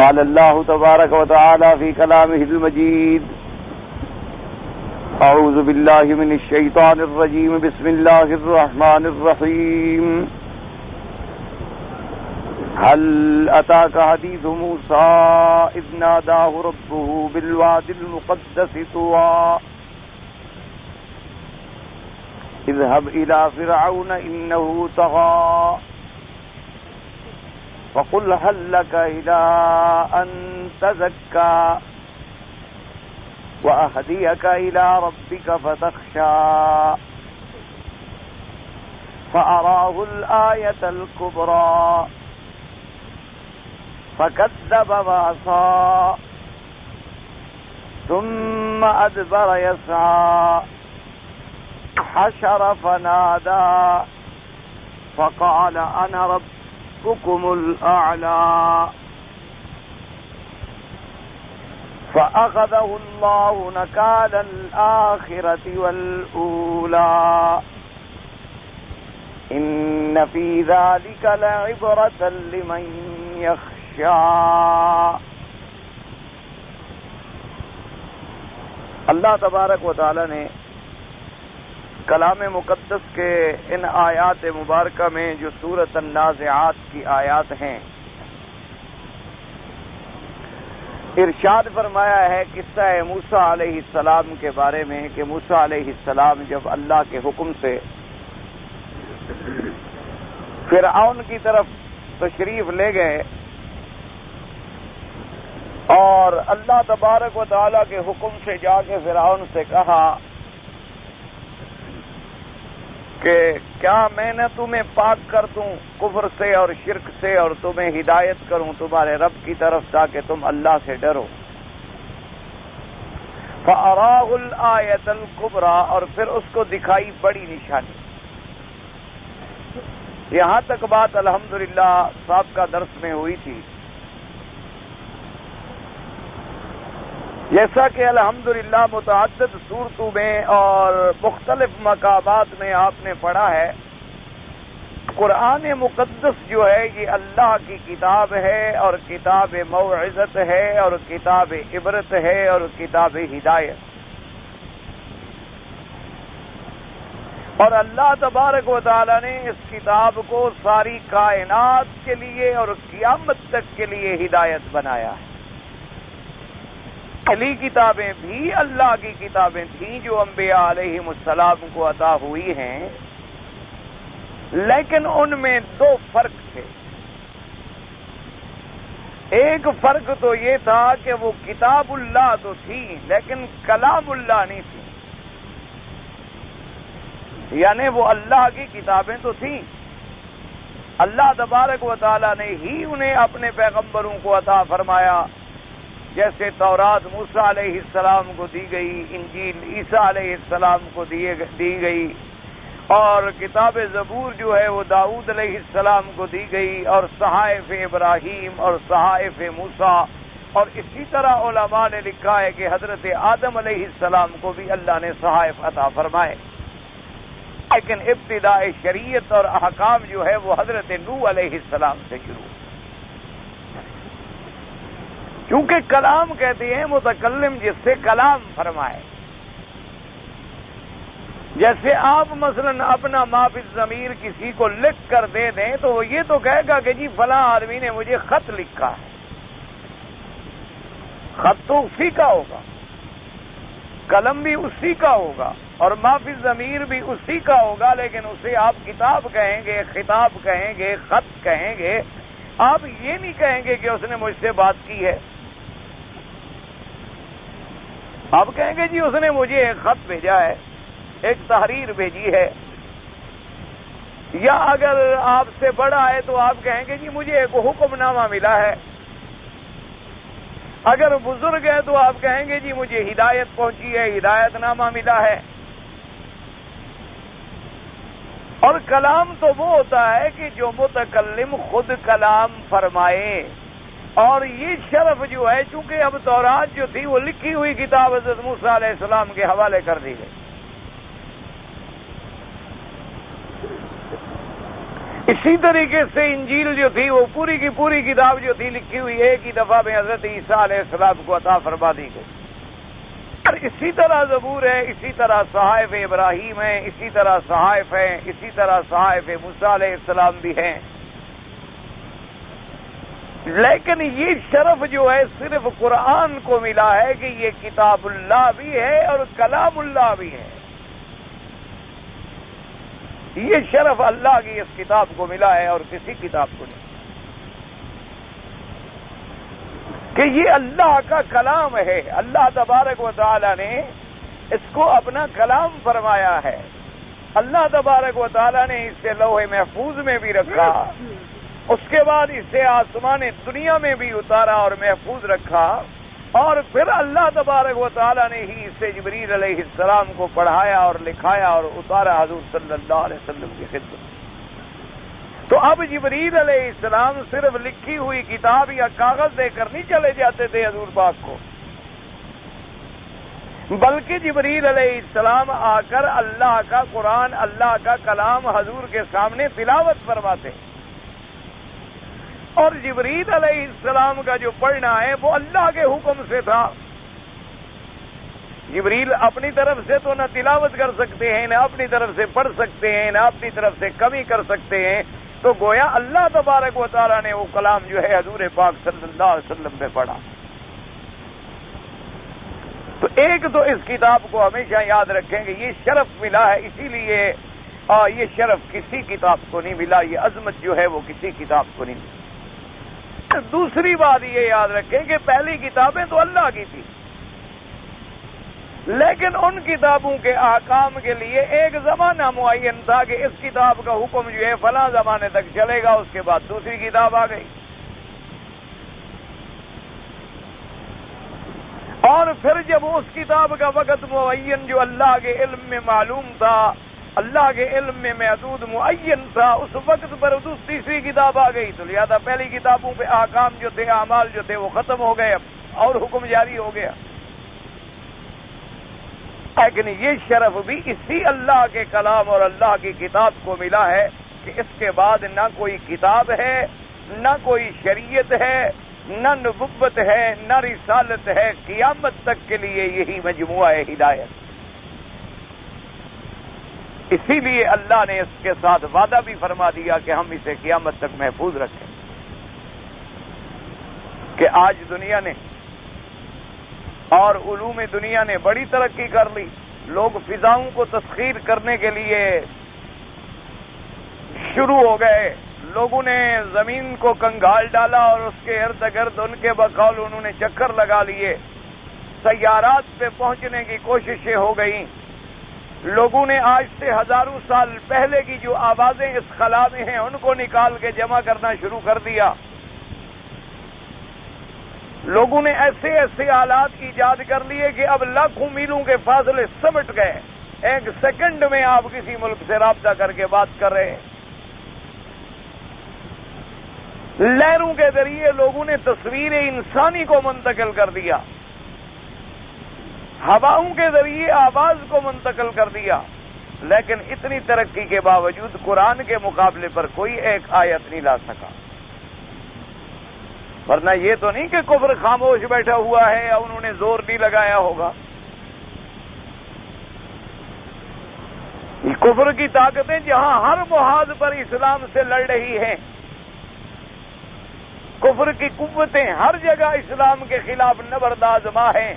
قال الله تبارك وتعالى في كلامه المجيد: أعوذ بالله من الشيطان الرجيم. بسم الله الرحمن الرحيم. هل أتاك حديث موسى إذ ناداه ربه بالواد المقدس طوى اذهب إلى فرعون إنه طغى فقل هل لك إلى أن تزكى وأهديك إلى ربك فتخشى فأراه الآية الكبرى فكذب وعصى ثم أدبر يسعى حشر فنادى فقال أنا ربكم الأعلى فأخذه الله نكال الآخرة والأولى إن في ذلك لعبرة لمن يخشى. اللہ تبارک و تعالی نے کلام مقدس کے ان آیات مبارکہ میں جو سورۃ النازعات کی آیات ہیں ارشاد فرمایا ہے قصہ موسیٰ علیہ السلام کے بارے میں کہ موسیٰ علیہ السلام جب اللہ کے حکم سے فرعون کی طرف تشریف لے گئے اور اللہ تبارک و تعالیٰ کے حکم سے جا کے فرعون سے کہا کہ کیا میں نے تمہیں پاک کر دوں کفر سے اور شرک سے اور تمہیں ہدایت کروں تمہارے رب کی طرف تاکہ تم اللہ سے ڈرو. فَأَرَاهُ الْآيَةَ الْكُبْرَى اور پھر اس کو دکھائی بڑی نشانی. یہاں تک بات الحمدللہ سابقہ درس میں ہوئی تھی. جیسا کہ الحمدللہ متعدد صورتوں میں اور مختلف مقامات میں آپ نے پڑھا ہے قرآن مقدس جو ہے یہ اللہ کی کتاب ہے اور کتاب موعظت ہے اور کتاب عبرت ہے اور کتاب ہدایت. اور اللہ تبارک و تعالی نے اس کتاب کو ساری کائنات کے لیے اور قیامت تک کے لیے ہدایت بنایا ہے. پہلی کتابیں بھی اللہ کی کتابیں تھیں جو انبیاء علیہم السلام کو عطا ہوئی ہیں لیکن ان میں دو فرق تھے. ایک فرق تو یہ تھا کہ وہ کتاب اللہ تو تھی لیکن کلام اللہ نہیں تھی. یعنی وہ اللہ کی کتابیں تو تھیں اللہ تبارک و تعالیٰ نے ہی انہیں اپنے پیغمبروں کو عطا فرمایا. جیسے تورات موسیٰ علیہ السلام کو دی گئی، انجیل عیسیٰ علیہ السلام کو دی گئی اور کتاب زبور جو ہے وہ داؤد علیہ السلام کو دی گئی اور صحائف ابراہیم اور صحائف موسیٰ. اور اسی طرح علماء نے لکھا ہے کہ حضرت آدم علیہ السلام کو بھی اللہ نے صحائف عطا فرمائے لیکن ابتداء شریعت اور احکام جو ہے وہ حضرت نوح علیہ السلام سے شروع. کیونکہ کلام کہتے ہیں متکلم جس سے کلام فرمائے. جیسے آپ مثلا اپنا ما فی الضمیر کسی کو لکھ کر دے دیں تو وہ یہ تو کہے گا کہ جی فلاں آدمی نے مجھے خط لکھا ہے. خط تو اسی کا ہوگا، قلم بھی اسی کا ہوگا اور ما فی الضمیر بھی اسی کا ہوگا لیکن اسے آپ کتاب کہیں گے، خطاب کہیں گے، خط کہیں گے. آپ یہ نہیں کہیں گے کہ اس نے مجھ سے بات کی ہے. آپ کہیں گے جی اس نے مجھے ایک خط بھیجا ہے، ایک تحریر بھیجی ہے. یا اگر آپ سے بڑا ہے تو آپ کہیں گے جی مجھے ایک حکم نامہ ملا ہے. اگر بزرگ ہے تو آپ کہیں گے جی مجھے ہدایت پہنچی ہے، ہدایت نامہ ملا ہے. اور کلام تو وہ ہوتا ہے کہ جو متکلم خود کلام فرمائے. اور یہ شرف جو ہے چونکہ اب تورات جو تھی وہ لکھی ہوئی کتاب حضرت موسیٰ علیہ السلام کے حوالے کر دی گئی. اسی طریقے سے انجیل جو تھی وہ پوری کی پوری کتاب جو تھی لکھی ہوئی ایک ہی دفعہ میں حضرت عیسیٰ علیہ السلام کو عطا فرما دی گئی. اور اسی طرح زبور ہے، اسی طرح صحائف ابراہیم ہیں، اسی طرح صحائف ہیں، اسی طرح صحائف موسیٰ علیہ السلام بھی ہیں. لیکن یہ شرف جو ہے صرف قرآن کو ملا ہے کہ یہ کتاب اللہ بھی ہے اور کلام اللہ بھی ہے. یہ شرف اللہ کی اس کتاب کو ملا ہے اور کسی کتاب کو نہیں، کہ یہ اللہ کا کلام ہے. اللہ تبارک و تعالی نے اس کو اپنا کلام فرمایا ہے. اللہ تبارک و تعالی نے اسے لوح محفوظ میں بھی رکھا، اس کے بعد اسے آسمان دنیا میں بھی اتارا اور محفوظ رکھا، اور پھر اللہ تبارک و تعالی نے ہی اسے جبریل علیہ السلام کو پڑھایا اور لکھایا اور اتارا حضور صلی اللہ علیہ وسلم کی خدمت. تو اب جبریل علیہ السلام صرف لکھی ہوئی کتاب یا کاغذ دے کر نہیں چلے جاتے تھے حضور پاک کو، بلکہ جبریل علیہ السلام آ کر اللہ کا قرآن، اللہ کا کلام حضور کے سامنے تلاوت فرماتے. اور جبریل علیہ السلام کا جو پڑھنا ہے وہ اللہ کے حکم سے تھا. جبریل اپنی طرف سے تو نہ تلاوت کر سکتے ہیں، نہ اپنی طرف سے پڑھ سکتے ہیں، نہ اپنی طرف سے کمی کر سکتے ہیں. تو گویا اللہ تبارک و تعالیٰ نے وہ کلام جو ہے حضور پاک صلی اللہ علیہ وسلم پہ پڑھا. تو ایک تو اس کتاب کو ہمیشہ یاد رکھیں کہ یہ شرف ملا ہے، اسی لیے یہ شرف کسی کتاب کو نہیں ملا، یہ عظمت جو ہے وہ کسی کتاب کو نہیں ملی. دوسری بات یہ یاد رکھیں کہ پہلی کتابیں تو اللہ کی تھی، لیکن ان کتابوں کے احکام کے لیے ایک زمانہ معین تھا کہ اس کتاب کا حکم جو ہے فلاں زمانے تک چلے گا، اس کے بعد دوسری کتاب آ گئی. اور پھر جب اس کتاب کا وقت معین جو اللہ کے علم میں معلوم تھا، اللہ کے علم میں محدود معین تھا، اس وقت پر تیسری کتاب آ گئی. تو لہذا پہلی کتابوں پہ احکام جو تھے، اعمال جو تھے وہ ختم ہو گئے اور حکم جاری ہو گیا. لیکن یہ شرف بھی اسی اللہ کے کلام اور اللہ کی کتاب کو ملا ہے کہ اس کے بعد نہ کوئی کتاب ہے، نہ کوئی شریعت ہے، نہ نبوت ہے، نہ رسالت ہے. قیامت تک کے لیے یہی مجموعہ ہے ہدایت. اسی لیے اللہ نے اس کے ساتھ وعدہ بھی فرما دیا کہ ہم اسے قیامت تک محفوظ رکھیں. کہ آج دنیا نے اور علوم دنیا نے بڑی ترقی کر لی. لوگ فضاؤں کو تسخیر کرنے کے لیے شروع ہو گئے. لوگوں نے زمین کو کنگال ڈالا اور اس کے ارد گرد ان کے بقول انہوں نے چکر لگا لیے. سیارات پہ پہنچنے کی کوششیں ہو گئیں. لوگوں نے آج سے ہزاروں سال پہلے کی جو آوازیں اس خلا میں ہیں ان کو نکال کے جمع کرنا شروع کر دیا. لوگوں نے ایسے ایسے آلات ایجاد کر لیے کہ اب لاکھوں میلوں کے فاصلے سمٹ گئے. ایک سیکنڈ میں آپ کسی ملک سے رابطہ کر کے بات کر رہے ہیں. لہروں کے ذریعے لوگوں نے تصویر انسانی کو منتقل کر دیا. ہواؤں کے ذریعے آواز کو منتقل کر دیا. لیکن اتنی ترقی کے باوجود قرآن کے مقابلے پر کوئی ایک آیت نہیں لا سکا. ورنہ یہ تو نہیں کہ کفر خاموش بیٹھا ہوا ہے یا انہوں نے زور نہیں لگایا ہوگا. کفر کی طاقتیں جہاں ہر محاذ پر اسلام سے لڑ رہی ہیں، کفر کی قوتیں ہر جگہ اسلام کے خلاف نبردآزما ہیں.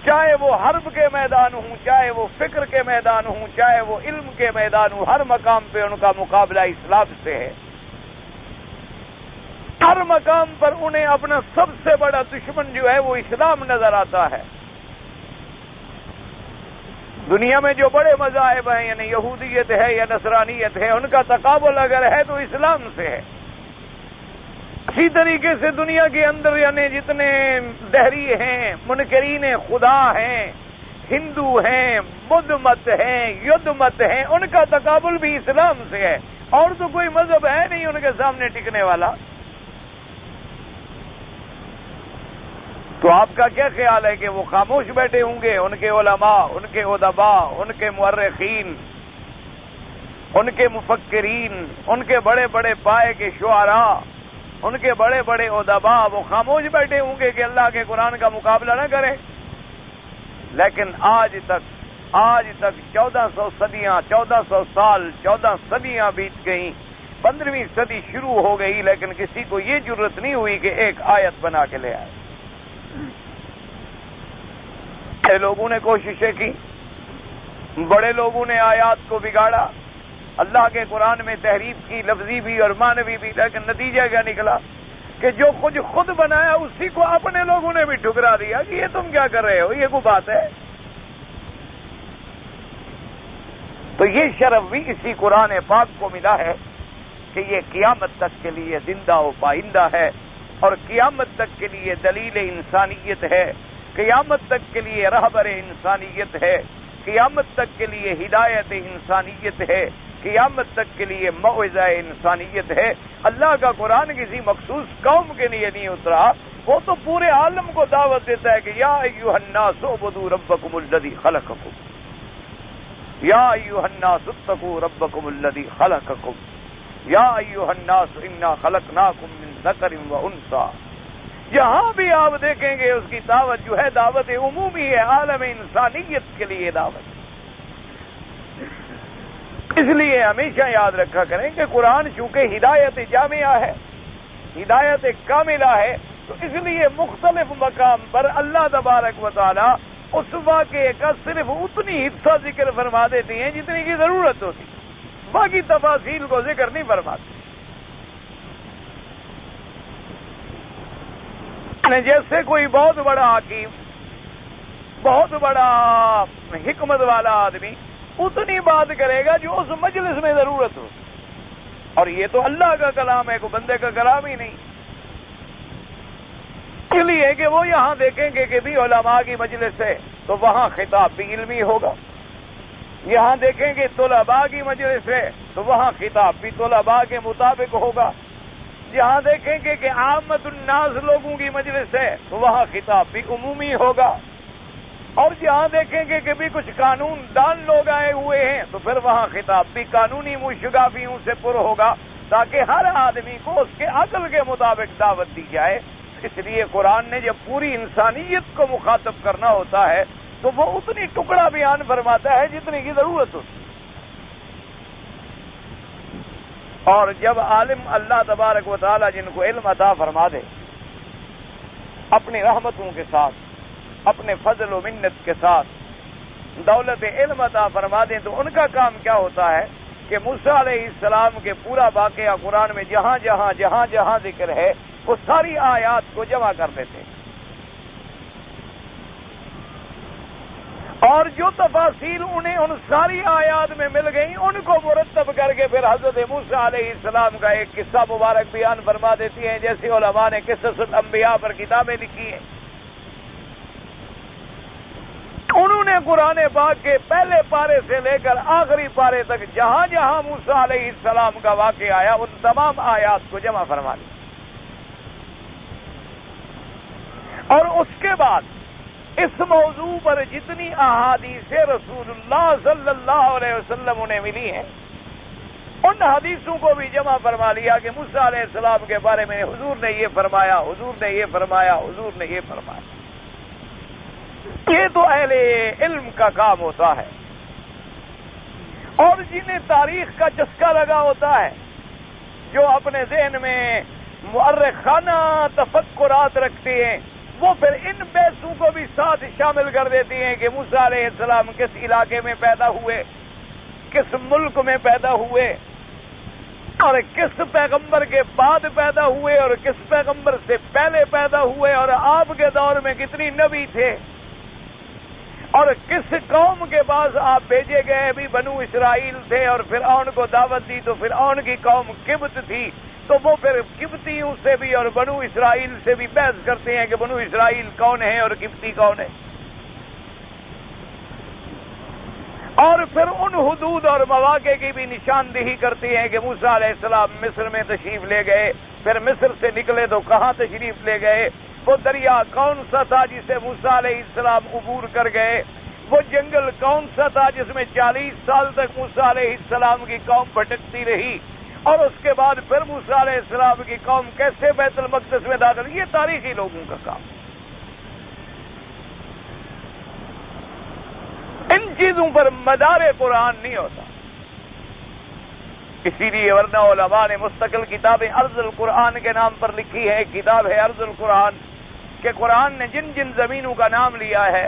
چاہے وہ حرب کے میدان ہوں، چاہے وہ فکر کے میدان ہوں، چاہے وہ علم کے میدان ہوں، ہر مقام پہ ان کا مقابلہ اسلام سے ہے. ہر مقام پر انہیں اپنا سب سے بڑا دشمن جو ہے وہ اسلام نظر آتا ہے. دنیا میں جو بڑے مذاہب ہیں، یعنی یہودیت ہے یا نصرانیت ہے، ان کا تقابل اگر ہے تو اسلام سے ہے. اسی طریقے سے دنیا کے اندر یعنی جتنے دہری ہیں، منکرین خدا ہیں، ہندو ہیں، بدھ مت ہیں، یدھ مت ہیں، ان کا تقابل بھی اسلام سے ہے. اور تو کوئی مذہب ہے نہیں ان کے سامنے ٹکنے والا. تو آپ کا کیا خیال ہے کہ وہ خاموش بیٹھے ہوں گے؟ ان کے علماء، ان کے ادباء، ان کے مورخین، ان کے مفکرین، ان کے بڑے بڑے پائے کے شعراء، ان کے بڑے بڑے ادبا وہ خاموش بیٹھے ہوں گے کہ اللہ کے قرآن کا مقابلہ نہ کریں. لیکن آج تک 1400 صدیاں، 1400 سال، 14 صدیاں بیت گئیں، 15ویں صدی شروع ہو گئی، لیکن کسی کو یہ جرت نہیں ہوئی کہ ایک آیت بنا کے لے آئے. بڑے لوگوں نے کوششیں کی، بڑے لوگوں نے آیات کو بگاڑا، اللہ کے قرآن میں تحریف کی، لفظی بھی اور معنوی بھی، لیکن نتیجہ کیا نکلا کہ جو خود بنایا اسی کو اپنے لوگوں نے بھی ٹھکرا دیا کہ یہ تم کیا کر رہے ہو، یہ کوئی بات ہے. تو یہ شرف بھی اسی قرآن پاک کو ملا ہے کہ یہ قیامت تک کے لیے زندہ و پائندہ ہے، اور قیامت تک کے لیے دلیل انسانیت ہے، قیامت تک کے لیے رہبر انسانیت ہے، قیامت تک کے لیے ہدایت انسانیت ہے، قیامت تک کے لیے موعظہ انسانیت ہے. اللہ کا قرآن کسی مخصوص قوم کے لیے نہیں اترا، وہ تو پورے عالم کو دعوت دیتا ہے کہ یا ایھا الناس اعبدوا ربکم الذی خلقکم، یا ایھا الناس اتقوا ربکم الذی خلقکم، یا ایھا الناس انا خلقناکم من ذکر و انثی. جہاں بھی آپ دیکھیں گے اس کی دعوت جو ہے دعوت عمومی ہے، عالم انسانیت کے لیے دعوت. اس لیے ہمیشہ یاد رکھا کریں کہ قرآن چونکہ ہدایت جامعہ ہے، ہدایت کاملہ ہے، تو اس لیے مختلف مقام پر اللہ تبارک و تعالی اس واقعے کا صرف اتنی حصہ ذکر فرما دیتی ہیں جتنی کی ضرورت ہوتی، باقی تفاصیل کو ذکر نہیں فرماتے. جیسے کوئی بہت بڑا حکیم، بہت بڑا حکمت والا آدمی اتنی بات کرے گا جو اس مجلس میں ضرورت ہو، اور یہ تو اللہ کا کلام ہے، کوئی بندے کا کلام ہی نہیں. اس لیے کہ وہ یہاں دیکھیں گے کہ بھی علماء کی مجلس ہے تو وہاں خطاب بھی علمی ہوگا، یہاں دیکھیں گے طلباء کی مجلس ہے تو وہاں خطاب بھی طلباء کے مطابق ہوگا، جہاں دیکھیں گے کہ عامت الناس لوگوں کی مجلس ہے تو وہاں خطاب بھی عمومی ہوگا، اور جہاں دیکھیں گے کہ بھی کچھ قانون دان لوگ آئے ہوئے ہیں تو پھر وہاں خطاب بھی قانونی مشگافیوں سے پر ہوگا، تاکہ ہر آدمی کو اس کے عقل کے مطابق دعوت دی جائے. اس لیے قرآن نے جب پوری انسانیت کو مخاطب کرنا ہوتا ہے تو وہ اتنی ٹکڑا بیان فرماتا ہے جتنی کی ضرورت ہوتی. اور جب عالم اللہ تبارک و تعالی جن کو علم عطا فرما دے اپنی رحمتوں کے ساتھ، اپنے فضل و منت کے ساتھ دولت علم عطا فرما دیں تو ان کا کام کیا ہوتا ہے کہ موسیٰ علیہ السلام کے پورا واقعہ قرآن میں جہاں جہاں ذکر ہے وہ ساری آیات کو جمع کر دیتے ہیں، اور جو تفاصیل انہیں ان ساری آیات میں مل گئیں ان کو مرتب کر کے پھر حضرت موسیٰ علیہ السلام کا ایک قصہ مبارک بیان فرما دیتی ہیں، جیسے علماء نے قصص الانبیاء پر کتابیں لکھی ہیں. انہوں نے قرآن پاک کے پہلے پارے سے لے کر آخری پارے تک جہاں جہاں موسیٰ علیہ السلام کا واقعہ آیا ان تمام آیات کو جمع فرما لیا، اور اس کے بعد اس موضوع پر جتنی احادیث رسول اللہ صلی اللہ علیہ وسلم انہیں ملی ہیں ان حدیثوں کو بھی جمع فرما لیا کہ موسیٰ علیہ السلام کے بارے میں حضور نے یہ فرمایا، حضور نے یہ فرمایا، حضور نے یہ فرمایا. یہ تو اہل علم کا کام ہوتا ہے، اور جنہیں تاریخ کا چسکا لگا ہوتا ہے، جو اپنے ذہن میں مؤرخانہ تفکرات رکھتے ہیں، وہ پھر ان بحثوں کو بھی ساتھ شامل کر دیتی ہیں کہ موسیٰ علیہ السلام کس علاقے میں پیدا ہوئے، کس ملک میں پیدا ہوئے، اور کس پیغمبر کے بعد پیدا ہوئے اور کس پیغمبر سے پہلے پیدا ہوئے، اور آپ کے دور میں کتنی نبی تھے، اور کس قوم کے پاس آپ بھیجے گئے. بھی بنو اسرائیل تھے اور فرعون کو دعوت دی تو فرعون کی قوم قبط تھی، تو وہ پھر قبطیوں سے بھی اور بنو اسرائیل سے بھی بحث کرتے ہیں کہ بنو اسرائیل کون ہے اور قبطی کون ہے، اور پھر ان حدود اور مواقع کی بھی نشاندہی کرتے ہیں کہ موسیٰ علیہ السلام مصر میں تشریف لے گئے، پھر مصر سے نکلے تو کہاں تشریف لے گئے، وہ دریا کون سا تھا جسے موسیٰ علیہ السلام عبور کر گئے، وہ جنگل کون سا تھا جس میں 40 سال تک موسیٰ علیہ السلام کی قوم بھٹکتی رہی، اور اس کے بعد پھر موسیٰ علیہ السلام کی قوم کیسے بیت المقدس میں داخل؟ یہ تاریخی لوگوں کا کام۔ ان چیزوں پر مدار قرآن نہیں ہوتا۔ اسی لیے ورنہ علماء نے مستقل کتابیں ارض القرآن کے نام پر لکھی ہے۔ ایک کتاب ہے ارض القرآن، کہ قرآن نے جن جن زمینوں کا نام لیا ہے،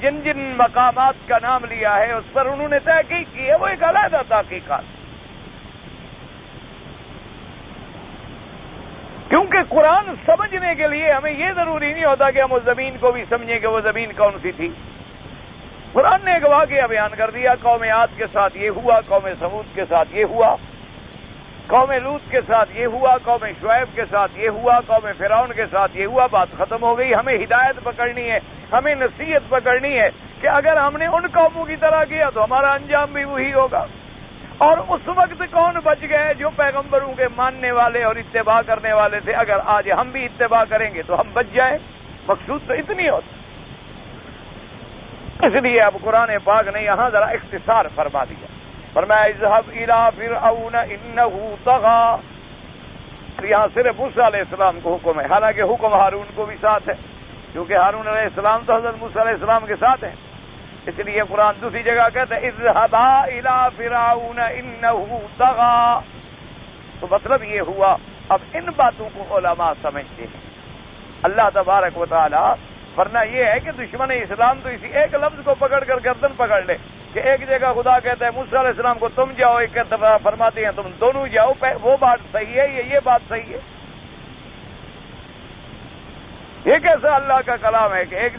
جن جن مقامات کا نام لیا ہے، اس پر انہوں نے تحقیق کی ہے۔ وہ ایک علیحدہ تحقیقات، کیونکہ قرآن سمجھنے کے لیے ہمیں یہ ضروری نہیں ہوتا کہ ہم اس زمین کو بھی سمجھیں کہ وہ زمین کون سی تھی۔ قرآن نے ایک واقعہ بیان کر دیا، قوم عاد کے ساتھ یہ ہوا، قوم سمود کے ساتھ یہ ہوا، قوم لوط کے ساتھ یہ ہوا، قوم شعیب کے ساتھ یہ ہوا، قوم فرعون کے ساتھ یہ ہوا۔ بات ختم ہو گئی۔ ہمیں ہدایت پکڑنی ہے، ہمیں نصیحت پکڑنی ہے کہ اگر ہم نے ان قوموں کی طرح کیا تو ہمارا انجام بھی وہی ہوگا۔ اور اس وقت کون بچ گئے؟ جو پیغمبروں کے ماننے والے اور اتباع کرنے والے تھے۔ اگر آج ہم بھی اتباع کریں گے تو ہم بچ جائیں۔ مقصود تو اتنی ہوتا۔ اس لیے اب قرآن پاک نے یہاں ذرا اختصار فرما دیا، فرمایا اذهب الى فرعون انه طغى۔ یہاں صرف موسیٰ علیہ السلام کو حکم ہے، حالانکہ حکم ہارون کو بھی ساتھ ہے، کیونکہ ہارون علیہ السلام تو حضرت موسیٰ علیہ السلام کے ساتھ ہیں۔ اس لیے قرآن دوسری جگہ کہتا ہے اذهبا الى فرعون انه طغى۔ تو مطلب یہ ہوا، اب ان باتوں کو علماء سمجھتے ہیں۔ اللہ تبارک و تعالی، ورنہ یہ ہے کہ دشمن اسلام تو اسی ایک لفظ کو پکڑ کر گردن پکڑ لے کہ ایک جگہ خدا کہتا ہے موسیٰ علیہ السلام کو تم جاؤ، ایک دفعہ فرماتے ہیں تم دونوں جاؤ، وہ بات صحیح ہے، یہ بات صحیح ہے؟ یہ کیسا اللہ کا کلام ہے کہ ایک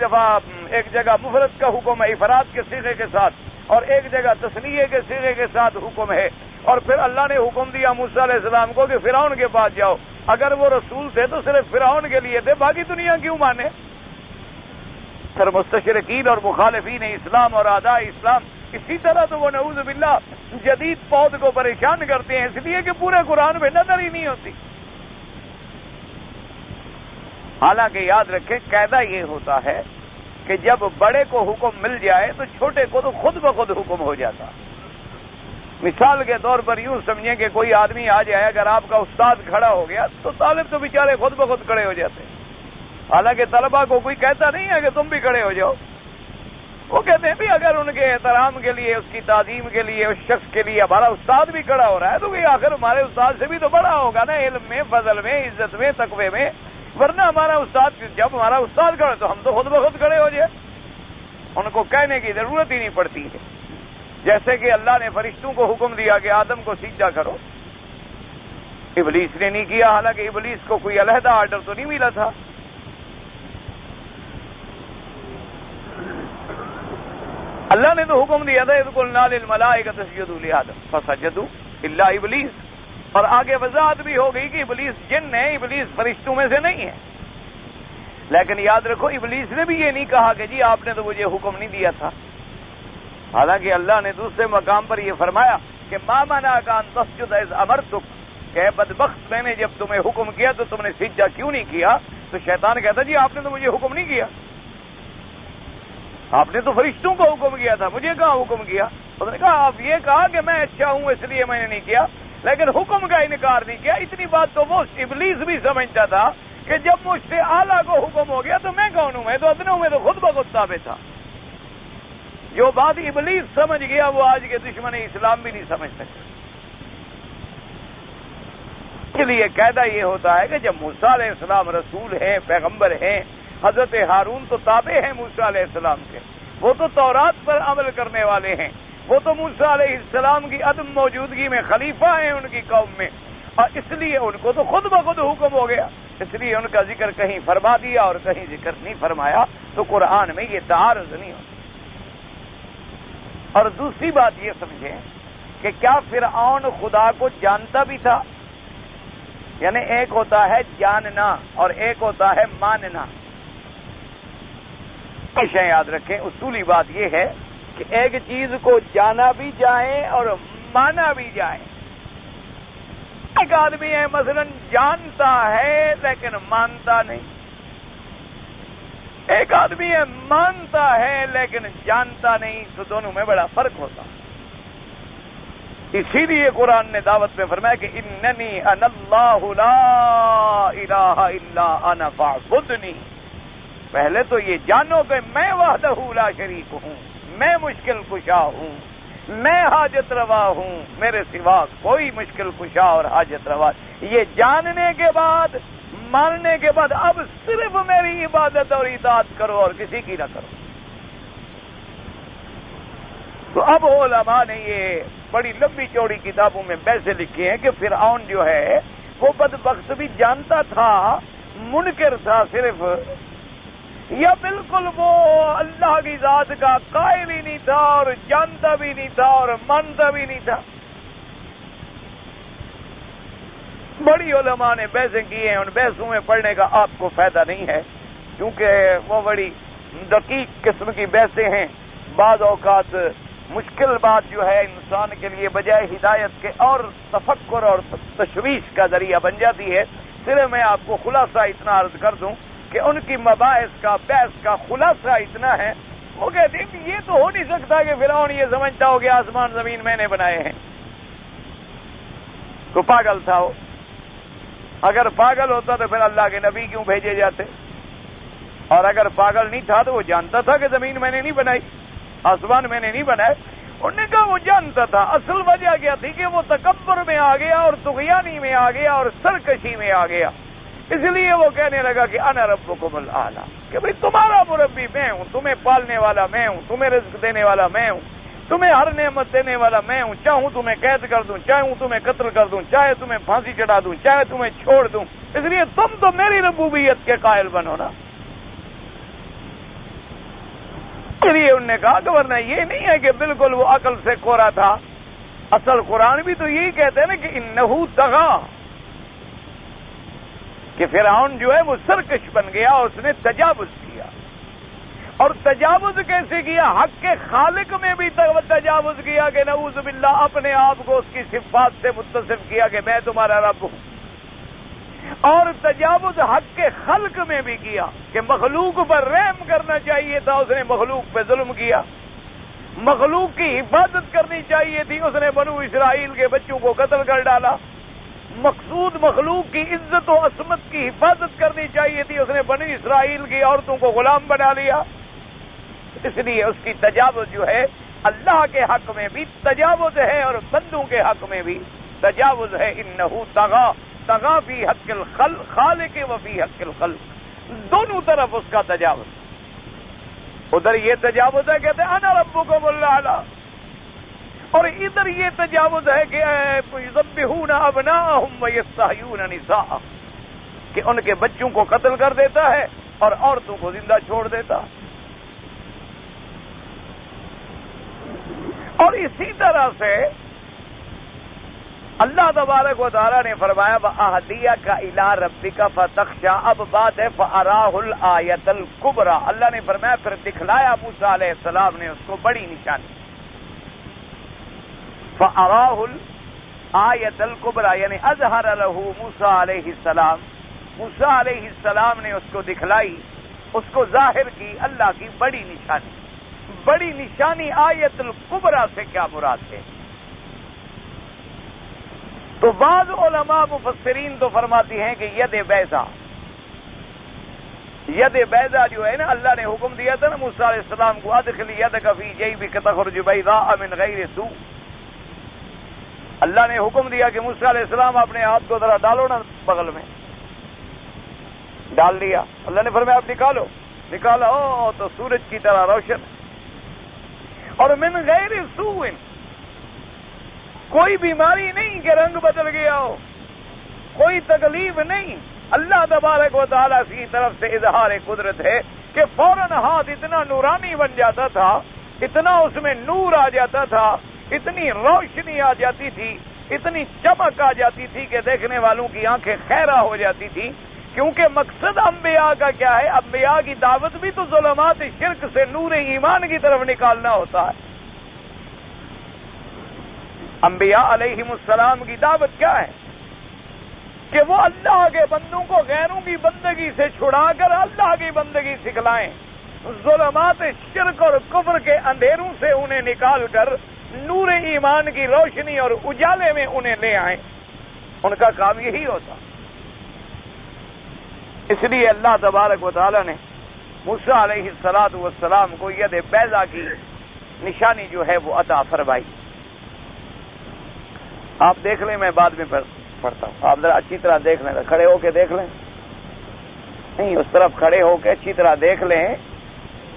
جگہ مفرد کا حکم ہے افراد کے صیغے کے ساتھ، اور ایک جگہ تثنیہ کے صیغے کے ساتھ حکم ہے، اور پھر اللہ نے حکم دیا موسیٰ علیہ السلام کو کہ فرعون کے پاس جاؤ۔ اگر وہ رسول تھے تو صرف فرعون کے لیے تھے، باقی دنیا کیوں مانے؟ پھر مستشرقین اور مخالفین اسلام اور اعداء اسلام اسی طرح تو وہ نعوذ باللہ جدید پود کو پریشان کرتے ہیں، اس لیے کہ پورے قرآن میں نظر ہی نہیں ہوتی۔ حالانکہ یاد رکھیں، قاعدہ یہ ہوتا ہے کہ جب بڑے کو حکم مل جائے تو چھوٹے کو تو خود بخود حکم ہو جاتا۔ مثال کے طور پر یوں سمجھیں کہ کوئی آدمی آ جائے، اگر آپ کا استاد کھڑا ہو گیا تو طالب تو بیچارے خود بخود کھڑے ہو جاتے ہیں۔ حالانکہ طلبہ کو کوئی کہتا نہیں ہے کہ تم بھی کھڑے ہو جاؤ، وہ کہتے ہیں بھی اگر ان کے احترام کے لیے، اس کی تعظیم کے لیے، اس شخص کے لیے ہمارا استاد بھی کھڑا ہو رہا ہے تو کہ آخر ہمارے استاد سے بھی تو بڑا ہوگا نا، علم میں، فضل میں، عزت میں، تقوی میں۔ ورنہ ہمارا استاد، جب ہمارا استاد کھڑا تو ہم تو خود بخود کھڑے ہو جائے، ان کو کہنے کی ضرورت ہی نہیں پڑتی ہے۔ جیسے کہ اللہ نے فرشتوں کو حکم دیا کہ آدم کو سجدہ کرو، ابلیس نے نہیں کیا، حالانکہ ابلیس کو کوئی علیحدہ آرڈر تو نہیں ملا تھا۔ اللہ نے تو حکم دیا تھا اذ قلنا للملائکۃ اسجدوا لآدم فسجدوا الا ابلیس، اور آگے وضاحت بھی ہو گئی کہ ابلیس جن ہے، ابلیس فرشتوں میں سے نہیں ہے۔ لیکن یاد رکھو، ابلیس نے بھی یہ نہیں کہا کہ جی آپ نے تو مجھے حکم نہیں دیا تھا، حالانکہ اللہ نے دوسرے مقام پر یہ فرمایا کہ ما منعک ان تسجد اذ امرتک، کہ اے بدبخت میں نے جب تمہیں حکم کیا تو تم نے سجدہ کیوں نہیں کیا؟ تو شیطان کہتا جی آپ نے تو مجھے حکم نہیں کیا، آپ نے تو فرشتوں کو حکم کیا تھا، مجھے کہاں حکم کیا؟ اس نے کہا آپ یہ کہا کہ میں اچھا ہوں اس لیے میں نے نہیں کیا، لیکن حکم کا انکار نہیں کیا۔ اتنی بات تو وہ ابلیس بھی سمجھتا تھا کہ جب مجھ سے اعلیٰ کو حکم ہو گیا تو میں کون ہوں، میں تو ادنیوں میں تو خود بخود ثابت تھا۔ جو بات ابلیس سمجھ گیا وہ آج کے دشمن اسلام بھی نہیں سمجھ سکتے۔ اس لیے قاعدہ یہ ہوتا ہے کہ جب موسیٰ علیہ السلام رسول ہیں، پیغمبر ہیں، حضرت ہارون تو تابع ہیں موسیٰ علیہ السلام کے، وہ تو تورات پر عمل کرنے والے ہیں، وہ تو موسیٰ علیہ السلام کی عدم موجودگی میں خلیفہ ہیں ان کی قوم میں، اور اس لیے ان کو تو خود بخود حکم ہو گیا، اس لیے ان کا ذکر کہیں فرما دیا اور کہیں ذکر نہیں فرمایا، تو قرآن میں یہ تعارض نہیں ہوتا۔ اور دوسری بات یہ سمجھیں کہ کیا فرعون خدا کو جانتا بھی تھا؟ یعنی ایک ہوتا ہے جاننا اور ایک ہوتا ہے ماننا۔ ہمیشہ یاد رکھیں، اصولی بات یہ ہے کہ ایک چیز کو جانا بھی جائے اور مانا بھی جائے۔ ایک آدمی ہے مثلا جانتا ہے لیکن مانتا نہیں، ایک آدمی ہے مانتا ہے لیکن جانتا نہیں، تو دونوں میں بڑا فرق ہوتا. اسی لیے قرآن نے دعوت میں فرمایا کہ اننی انا اللہ لا الہ الا انا فاعبدنی. پہلے تو یہ جانو کہ میں وحدہ لا شریک ہوں، میں مشکل کشا ہوں، میں حاجت روا ہوں، میرے سوا کوئی مشکل کشا اور حاجت روا. یہ جاننے کے بعد، ماننے کے بعد اب صرف میری عبادت اور اطاعت کرو اور کسی کی نہ کرو. تو اب علماء نے یہ بڑی لمبی چوڑی کتابوں میں ویسے لکھے ہیں کہ فرعون جو ہے وہ بدبخت بھی جانتا تھا، منکر تھا صرف، یا بالکل وہ اللہ کی ذات کا قائل ہی نہیں تھا اور جانتا بھی نہیں تھا اور مانتا بھی نہیں تھا. بڑی علماء نے بحثیں کی ہیں، ان بحثوں میں پڑھنے کا آپ کو فائدہ نہیں ہے کیونکہ وہ بڑی دقیق قسم کی بحثیں ہیں. بعض اوقات مشکل بات جو ہے انسان کے لیے بجائے ہدایت کے اور تفکر اور تشویش کا ذریعہ بن جاتی ہے. صرف میں آپ کو خلاصہ اتنا عرض کر دوں کہ ان کی مباحث کا بحث کا خلاصہ اتنا ہے، وہ کہتے ہیں کہ یہ تو ہو نہیں سکتا کہ فرعون یہ سمجھتا ہو کہ آسمان زمین میں نے بنائے ہیں. تو پاگل تھا وہ. اگر پاگل ہوتا تو پھر اللہ کے نبی کیوں بھیجے جاتے؟ اور اگر پاگل نہیں تھا تو وہ جانتا تھا کہ زمین میں نے نہیں بنائی، آسمان میں نے نہیں بنائے. انہوں نے کہا وہ جانتا تھا. اصل وجہ کیا تھی کہ وہ تکبر میں آ گیا اور طغیانی میں آ گیا اور سرکشی میں آ گیا. اس لیے وہ کہنے لگا کہ انا ربکم الاعلی، کہ بھئی تمہارا مربی میں ہوں، تمہیں پالنے والا میں ہوں، تمہیں رزق دینے والا میں ہوں، تمہیں ہر نعمت دینے والا میں ہوں. چاہوں تمہیں قید کر دوں، چاہوں تمہیں قتل کر دوں، چاہے تمہیں پھانسی چڑھا دوں، چاہے تمہیں چھوڑ دوں. اس لیے تم تو میری ربوبیت کے قائل بنو نا. اس لیے انہوں نے کہا کہ ورنہ یہ نہیں ہے کہ بالکل وہ عقل سے کورا تھا. اصل قرآن بھی تو یہی کہتے ہیں نا کہ انہو طغا، کہ فرعون جو ہے وہ سرکش بن گیا اور اس نے تجاوز کیا. اور تجاوز کیسے کیا؟ حق کے خالق میں بھی تجاوز کیا کہ نعوذ باللہ اپنے آپ کو اس کی صفات سے متصف کیا کہ میں تمہارا رب ہوں. اور تجاوز حق کے خلق میں بھی کیا کہ مخلوق پر رحم کرنا چاہیے تھا، اس نے مخلوق پہ ظلم کیا. مخلوق کی حفاظت کرنی چاہیے تھی، اس نے بنو اسرائیل کے بچوں کو قتل کر ڈالا. مقصود مخلوق کی عزت و عصمت کی حفاظت کرنی چاہیے تھی، اس نے بنی اسرائیل کی عورتوں کو غلام بنا لیا. اس لیے اس کی تجاوز جو ہے اللہ کے حق میں بھی تجاوز ہے اور بندوں کے حق میں بھی تجاوز ہے. انہو طغا، طغا فی حق الخالق و فی حق الخلق، دونوں طرف اس کا تجاوز. ادھر یہ تجاوز ہے کہتے ہیں انا ربکم الاعلی، اور ادھر یہ تجاوز ہے کہ یذبحون ابناءہم ویستحیون نساءہم، کہ ان کے بچوں کو قتل کر دیتا ہے اور عورتوں کو زندہ چھوڑ دیتا. اور اسی طرح سے اللہ تبارک و تعالیٰ نے فرمایا وَأَهْدِيَكَ إِلَىٰ رَبِّكَ فَتَخْشَىٰ. اب بات ہے فَأَرَاهُ الْآيَةَ الْكُبْرىٰ. اللہ نے فرمایا پھر دکھلایا موسیٰ علیہ السلام نے اس کو بڑی نشانی. فَأَرَاهُ الْآيَةَ الْكُبْرىٰ یعنی اظہر له موسیٰ علیہ السلام، موسیٰ علیہ السلام نے اس کو دکھلائی، اس کو ظاہر کی اللہ کی بڑی نشانی. بڑی نشانی آیت الکبریٰ سے کیا مراد ہے؟ تو بعض علماء مفسرین تو فرماتی ہیں کہ ید بیضا، ید بیضا جو ہے نا، اللہ نے حکم دیا تھا نا موسیٰ علیہ السلام کو ادخل یدک فی جیبک تخرج بیضاء من غیر سوء. اللہ نے حکم دیا کہ موسیٰ علیہ السلام اپنے ہاتھ کو ذرا ڈالو نا بغل میں. ڈال دیا. اللہ نے فرمایا آپ نکالو. نکالا تو سورج کی طرح روشن. اور من غیر سوء، کوئی بیماری نہیں کہ رنگ بدل گیا ہو، کوئی تکلیف نہیں. اللہ تبارک و تعالیٰ کی طرف سے اظہار قدرت ہے کہ فوراً ہاتھ اتنا نورانی بن جاتا تھا، اتنا اس میں نور آ جاتا تھا، اتنی روشنی آ جاتی تھی، اتنی چمک آ جاتی تھی کہ دیکھنے والوں کی آنکھیں خیرہ ہو جاتی تھی. کیونکہ مقصد انبیاء کا کیا ہے؟ انبیاء کی دعوت بھی تو ظلمات شرک سے نور ایمان کی طرف نکالنا ہوتا ہے. انبیاء علیہم السلام کی دعوت کیا ہے؟ کہ وہ اللہ کے بندوں کو غیروں کی بندگی سے چھڑا کر اللہ کی بندگی سکھلائیں، ظلمات شرک اور کفر کے اندھیروں سے انہیں نکال کر نور ایمان کی روشنی اور اجالے میں انہیں لے آئیں۔ ان کا کام یہی ہوتا۔ اس لیے اللہ تبارک و تعالی نے موسیٰ علیہ السلام کو ید بیضا کی نشانی جو ہے وہ عطا فرمائی۔ آپ دیکھ لیں، میں بعد میں پڑھتا ہوں، آپ ذرا اچھی طرح دیکھ لیں، کھڑے ہو کے دیکھ لیں، نہیں اس طرف کھڑے ہو کے اچھی طرح دیکھ لیں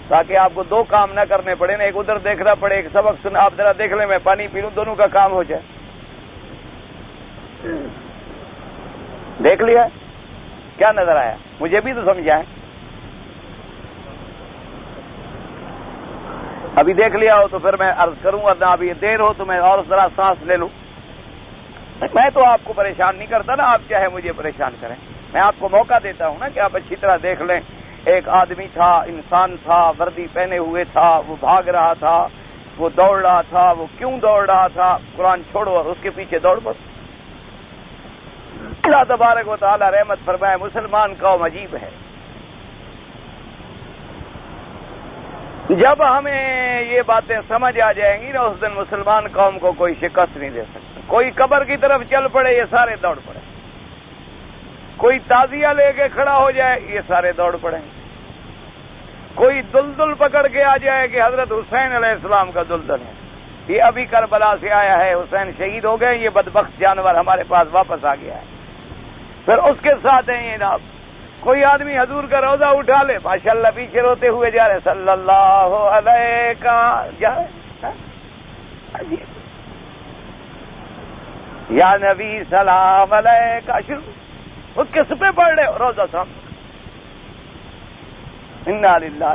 تاکہ آپ کو دو کام نہ کرنے پڑے، نا ایک ادھر دیکھنا پڑے ایک سبق سن۔ آپ ذرا دیکھ لیں، میں پانی پی لوں، دونوں کا کام ہو جائے۔ دیکھ لیا کیا نظر آیا؟ مجھے بھی تو سمجھائیں۔ ابھی دیکھ لیا ہو تو پھر میں عرض کروں، ورنہ ابھی دیر ہو تو میں اور ذرا سانس لے لوں۔ میں تو آپ کو پریشان نہیں کرتا نا، آپ چاہے مجھے پریشان کریں، میں آپ کو موقع دیتا ہوں نا کہ آپ اچھی طرح دیکھ لیں۔ ایک آدمی تھا، انسان تھا، وردی پہنے ہوئے تھا، وہ بھاگ رہا تھا، وہ دوڑ رہا تھا، وہ کیوں دوڑ رہا تھا؟ قرآن چھوڑو اور اس کے پیچھے دوڑ بس۔ اللہ تبارک و تعالی رحمت فرمائے، مسلمان قوم عجیب ہے۔ جب ہمیں یہ باتیں سمجھ آ جائیں گی نا، اس دن مسلمان قوم کو کوئی شکست نہیں دے سکتا۔ کوئی قبر کی طرف چل پڑے، یہ سارے دوڑ پڑے۔ کوئی تعزیہ لے کے کھڑا ہو جائے، یہ سارے دوڑ پڑیں۔ کوئی دلدل پکڑ کے آ جائے کہ حضرت حسین علیہ السلام کا دلدل ہے، یہ ابھی کربلا سے آیا ہے، حسین شہید ہو گئے، یہ بدبخت جانور ہمارے پاس واپس آ گیا ہے۔ پھر اس کے ساتھ ہیں جناب، کوئی آدمی حضور کا روزہ اٹھا لے، ماشاءاللہ پیچھے روتے ہوئے جا رہے، صلی اللہ علیہ کا جا رہے، یا نبی سلام علیہ کا شروع، وہ کس پہ پڑھ رہے ہو؟ روزہ صاحب، انا للہ۔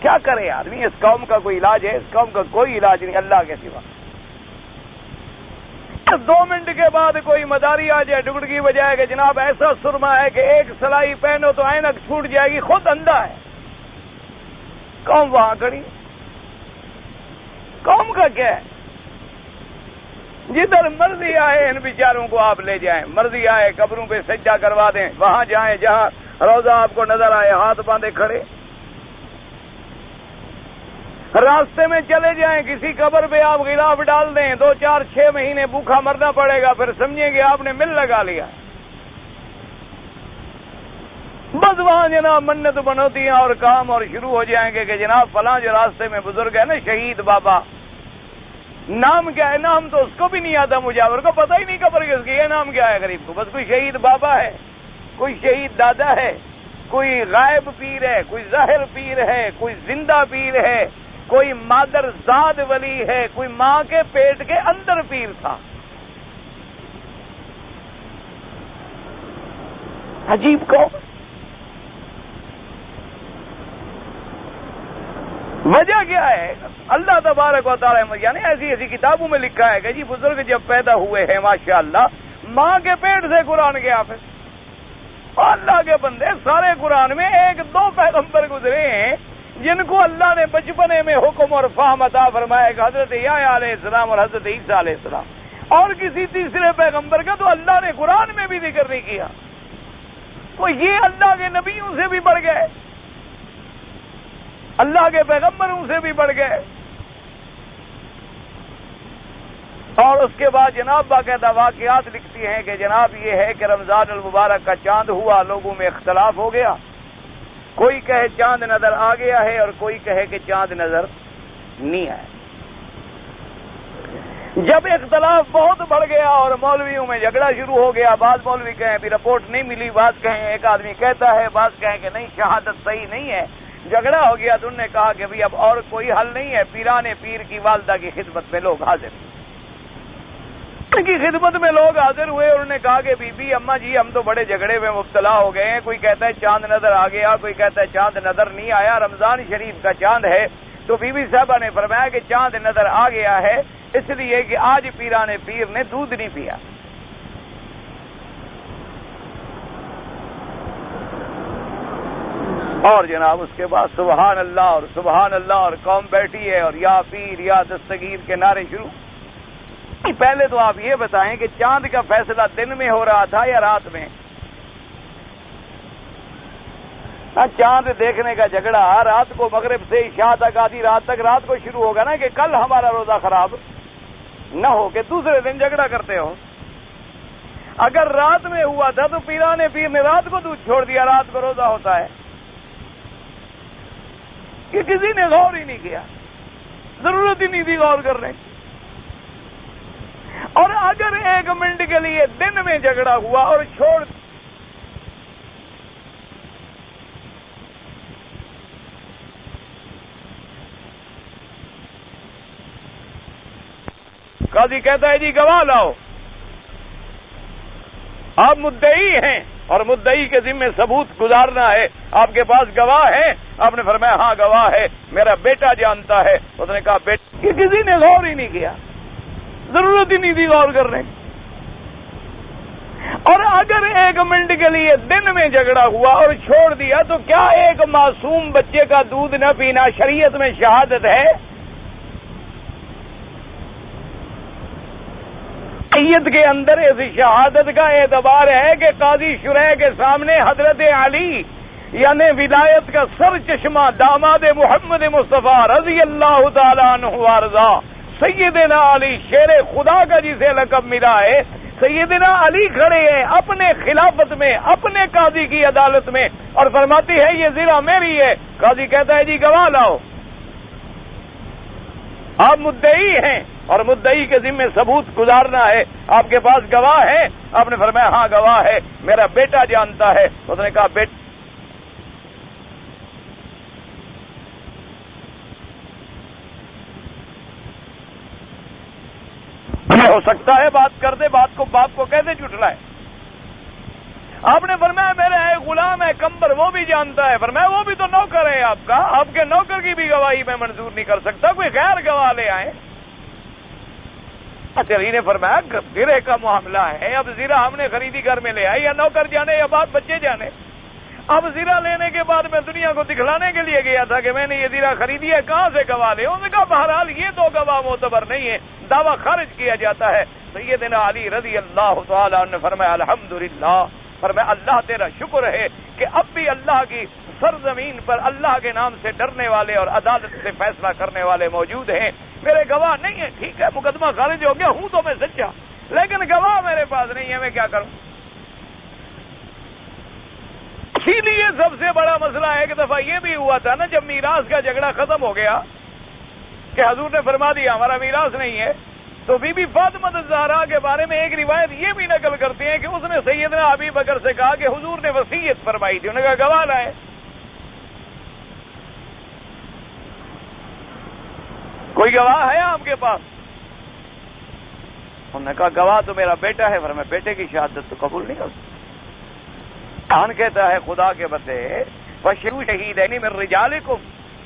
کیا کرے آدمی؟ اس قوم کا کوئی علاج ہے؟ اس قوم کا کوئی علاج نہیں اللہ کے سوا۔ 2 منٹ کے بعد کوئی مداری آ جائے، ڈگڑکی بجائے کہ جناب ایسا سرما ہے کہ ایک سلائی پہنو تو عینک چھوٹ جائے گی، خود اندھا ہے۔ قوم وہاں کھڑی، قوم کا کیا ہے؟ جدھر مرضی آئے ان بیچاروں کو آپ لے جائیں، مرضی آئے قبروں پہ سجدہ کروا دیں، وہاں جائیں جہاں روزہ آپ کو نظر آئے، ہاتھ باندھے کھڑے۔ راستے میں چلے جائیں، کسی قبر پہ آپ غلاف ڈال دیں، 2 4 6 مہینے بھوکھا مرنا پڑے گا، پھر سمجھیں کہ آپ نے مل لگا لیا۔ بس وہاں جناب منت بنوتیاں اور کام اور شروع ہو جائیں گے کہ جناب فلاں جو راستے میں بزرگ ہے نا شہید بابا، نام کیا ہے؟ نام تو اس کو بھی نہیں آتا، مجاور کو پتہ ہی نہیں قبر کس کی، یہ نام کیا ہے غریب کو؟ بس کوئی شہید بابا ہے، کوئی شہید دادا ہے، کوئی غائب پیر ہے، کوئی ظاہر پیر ہے، کوئی زندہ پیر ہے، کوئی مادر زاد ولی ہے، کوئی ماں کے پیٹ کے اندر پیر تھا۔ عجیب قوم۔ وجہ کیا ہے؟ اللہ تبارک و تعالی یعنی ایسی کتابوں میں لکھا ہے کہ جی بزرگ جب پیدا ہوئے ہیں ماشاءاللہ ماں کے پیٹ سے قرآن کے حافظ، اور اللہ کے بندے سارے قرآن میں 1-2 پیغمبر گزرے ہیں جن کو اللہ نے بچپنے میں حکم اور فہم عطا فرمایا کہ حضرت یحییٰ علیہ السلام اور حضرت عیسیٰ علیہ السلام، اور کسی تیسرے پیغمبر کا تو اللہ نے قرآن میں بھی ذکر نہیں کیا۔ تو یہ اللہ کے نبیوں سے بھی بڑھ گئے، اللہ کے پیغمبروں سے بھی بڑھ گئے۔ اور اس کے بعد جناب باقاعدہ واقعات لکھتی ہیں کہ جناب یہ ہے کہ رمضان المبارک کا چاند ہوا، لوگوں میں اختلاف ہو گیا، کوئی کہے چاند نظر آ گیا ہے اور کوئی کہے کہ چاند نظر نہیں آیا۔ جب اختلاف بہت بڑھ گیا اور مولویوں میں جھگڑا شروع ہو گیا، بعض مولوی کہیں ابھی رپورٹ نہیں ملی، بعض کہیں ایک آدمی کہتا ہے، بعض کہیں کہ نہیں شہادت صحیح نہیں ہے، جھگڑا ہو گیا تو انہوں نے کہا کہ اب اور کوئی حل نہیں ہے، پیران پیر کی والدہ کی خدمت میں لوگ حاضر، ان کی خدمت میں لوگ حاضر ہوئے، اور انہوں نے کہا کہ بی بی اماں جی ہم تو بڑے جھگڑے میں مبتلا ہو گئے ہیں، کوئی کہتا ہے چاند نظر آ گیا، کوئی کہتا ہے چاند نظر نہیں آیا، رمضان شریف کا چاند ہے۔ تو بی بی صاحبہ نے فرمایا کہ چاند نظر آ گیا ہے اس لیے کہ آج پیران پیر نے دودھ نہیں پیا۔ اور جناب اس کے بعد سبحان اللہ اور قوم بیٹھی ہے اور یا پیر یا دستگیر کے نعرے شروع۔ پہلے تو آپ یہ بتائیں کہ چاند کا فیصلہ دن میں ہو رہا تھا یا رات میں؟ چاند دیکھنے کا جھگڑا رات کو مغرب سے عشاء تک آدھی رات تک رات کو شروع ہوگا نا، کہ کل ہمارا روزہ خراب نہ ہو کہ دوسرے دن جھگڑا کرتے ہو۔ اگر رات میں ہوا تھا تو پیرانے پیر نے رات کو دودھ چھوڑ دیا، رات کو روزہ ہوتا ہے کہ کسی نے غور ہی نہیں کیا، ضرورت ہی نہیں تھی غور کرنے۔ اور اگر 1 منٹ کے لیے دن میں جھگڑا ہوا اور چھوڑ قاضی کہتا ہے جی گواہ لاؤ، آپ مدعی ہیں اور مدعی کے ذمے ثبوت گزارنا ہے، آپ کے پاس گواہ ہے؟ آپ نے فرمایا ہاں گواہ ہے، میرا بیٹا جانتا ہے۔ اس نے کہا بیٹا، کہ کسی نے غور ہی نہیں کیا، ضرورت ہی نہیں تھی غور کرنے۔ اور اگر 1 منٹ کے لیے دن میں جھگڑا ہوا اور چھوڑ دیا تو کیا ایک معصوم بچے کا دودھ نہ پینا شریعت میں شہادت ہے؟ شریعت کے اندر اس شہادت کا اعتبار ہے کہ قاضی شرح کے سامنے حضرت علی یعنی ولایت کا سر چشمہ داماد محمد مصطفیٰ رضی اللہ تعالیٰ عنہ وارضا سیدنا علی شیر خدا کا جسے لقب ملا ہے، سیدنا علی کھڑے ہیں اپنے خلافت میں، اپنے قاضی کی عدالت میں، اور فرماتی ہے یہ زرہ میری ہے۔ قاضی کہتا ہے جی گواہ لاؤ، آپ مدعی ہیں اور مدعی کے ذمے ثبوت گزارنا ہے، آپ کے پاس گواہ ہے؟ آپ نے فرمایا ہاں گواہ ہے، میرا بیٹا جانتا ہے۔ اس نے کہا بیٹا، ہو سکتا ہے بات کر دے، بات کو باپ کو کیسے جھٹلائے؟ آپ نے فرمایا میرا ایک غلام ہے کمبر، وہ بھی جانتا ہے۔ فرمایا وہ بھی تو نوکر ہے آپ کا، آپ کے نوکر کی بھی گواہی میں منظور نہیں کر سکتا، کوئی غیر گواہ لے آئے۔ علی نے فرمایا زرہ کا معاملہ ہے، اب زرہ ہم نے خریدی گھر میں لے آئی، یا نوکر جانے یا بات بچے جانے۔ اب زرہ لینے کے بعد میں دنیا کو دکھلانے کے لیے گیا تھا کہ میں نے یہ زرہ خریدی ہے، کہاں سے گواہ لے؟ انہوں نے کہا بہرحال یہ دو گواہ معتبر نہیں ہے، دعویٰ خارج کیا جاتا ہے۔ سیدنا علی رضی اللہ تعالیٰ عنہ نے فرمایا الحمدللہ، فرمایا اللہ تیرا شکر ہے کہ اب بھی اللہ کی سرزمین پر اللہ کے نام سے ڈرنے والے اور عدالت سے فیصلہ کرنے والے موجود ہیں۔ میرے گواہ نہیں ہیں، ٹھیک ہے مقدمہ خارج ہو گیا، ہوں تو میں سچا، لیکن گواہ میرے پاس نہیں ہے، میں کیا کروں؟ اسی لیے سب سے بڑا مسئلہ ایک دفعہ یہ بھی ہوا تھا نا، جب میراث کا جھگڑا ختم ہو گیا کہ حضور نے فرما دیا ہمارا میراث نہیں ہے، تو بی بی فاطمہ الزہرا کے بارے میں ایک روایت یہ بھی نقل کرتے ہیں کہ اس نے سیدنا ابی بکر سے کہا کہ حضور نے وصیت فرمائی تھی، انہوں نے کہا گواہ لائے۔ کوئی گواہ ہے آپ کے پاس؟ انہوں نے کہا گواہ تو میرا بیٹا ہے، فرمایا بیٹے کی شہادت تو قبول نہیں کرتا۔ قرآن کہتا ہے خدا کے بدلے فَشْهِدُوا شَهِيدَيْنِ مِن رِّجَالِكُمْ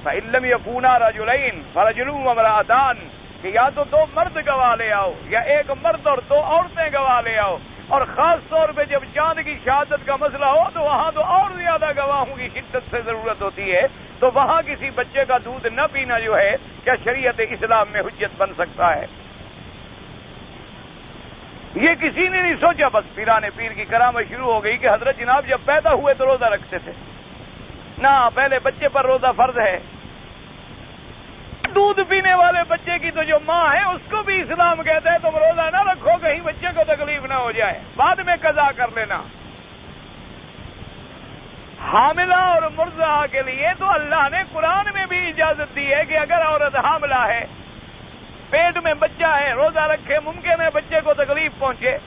فَإِن لَّمْ يَكُونَا رَجُلَيْنِ فَرَجُلٌ وَامْرَأَتَانِ، کہ یا تو 2 مرد گواہ لے آؤ یا 1 مرد اور 2 عورتیں گواہ لے آؤ، اور خاص طور پہ جب چاند کی شہادت کا مسئلہ ہو تو وہاں تو اور زیادہ گواہوں کی شدت سے ضرورت ہوتی ہے، تو وہاں کسی بچے کا دودھ نہ پینا جو ہے کیا شریعت اسلام میں حجت بن سکتا ہے؟ یہ کسی نے نہیں سوچا، بس پیرانے پیر کی کرامت شروع ہو گئی کہ حضرت جناب جب پیدا ہوئے تو روزہ رکھتے تھے، نہ پہلے بچے پر روزہ فرض ہے، دودھ پینے والے بچے کی تو جو ماں ہے اس کو بھی اسلام کہتا ہے تم روزہ نہ رکھو کہیں بچے کو تکلیف نہ ہو جائے، بعد میں قضا کر لینا۔ حاملہ اور مرضعہ کے لیے تو اللہ نے قرآن میں بھی اجازت دی ہے کہ اگر عورت حاملہ ہے، پیٹ میں بچہ ہے، روزہ رکھے، ممکن ہے بچے کو تکلیف پہنچے،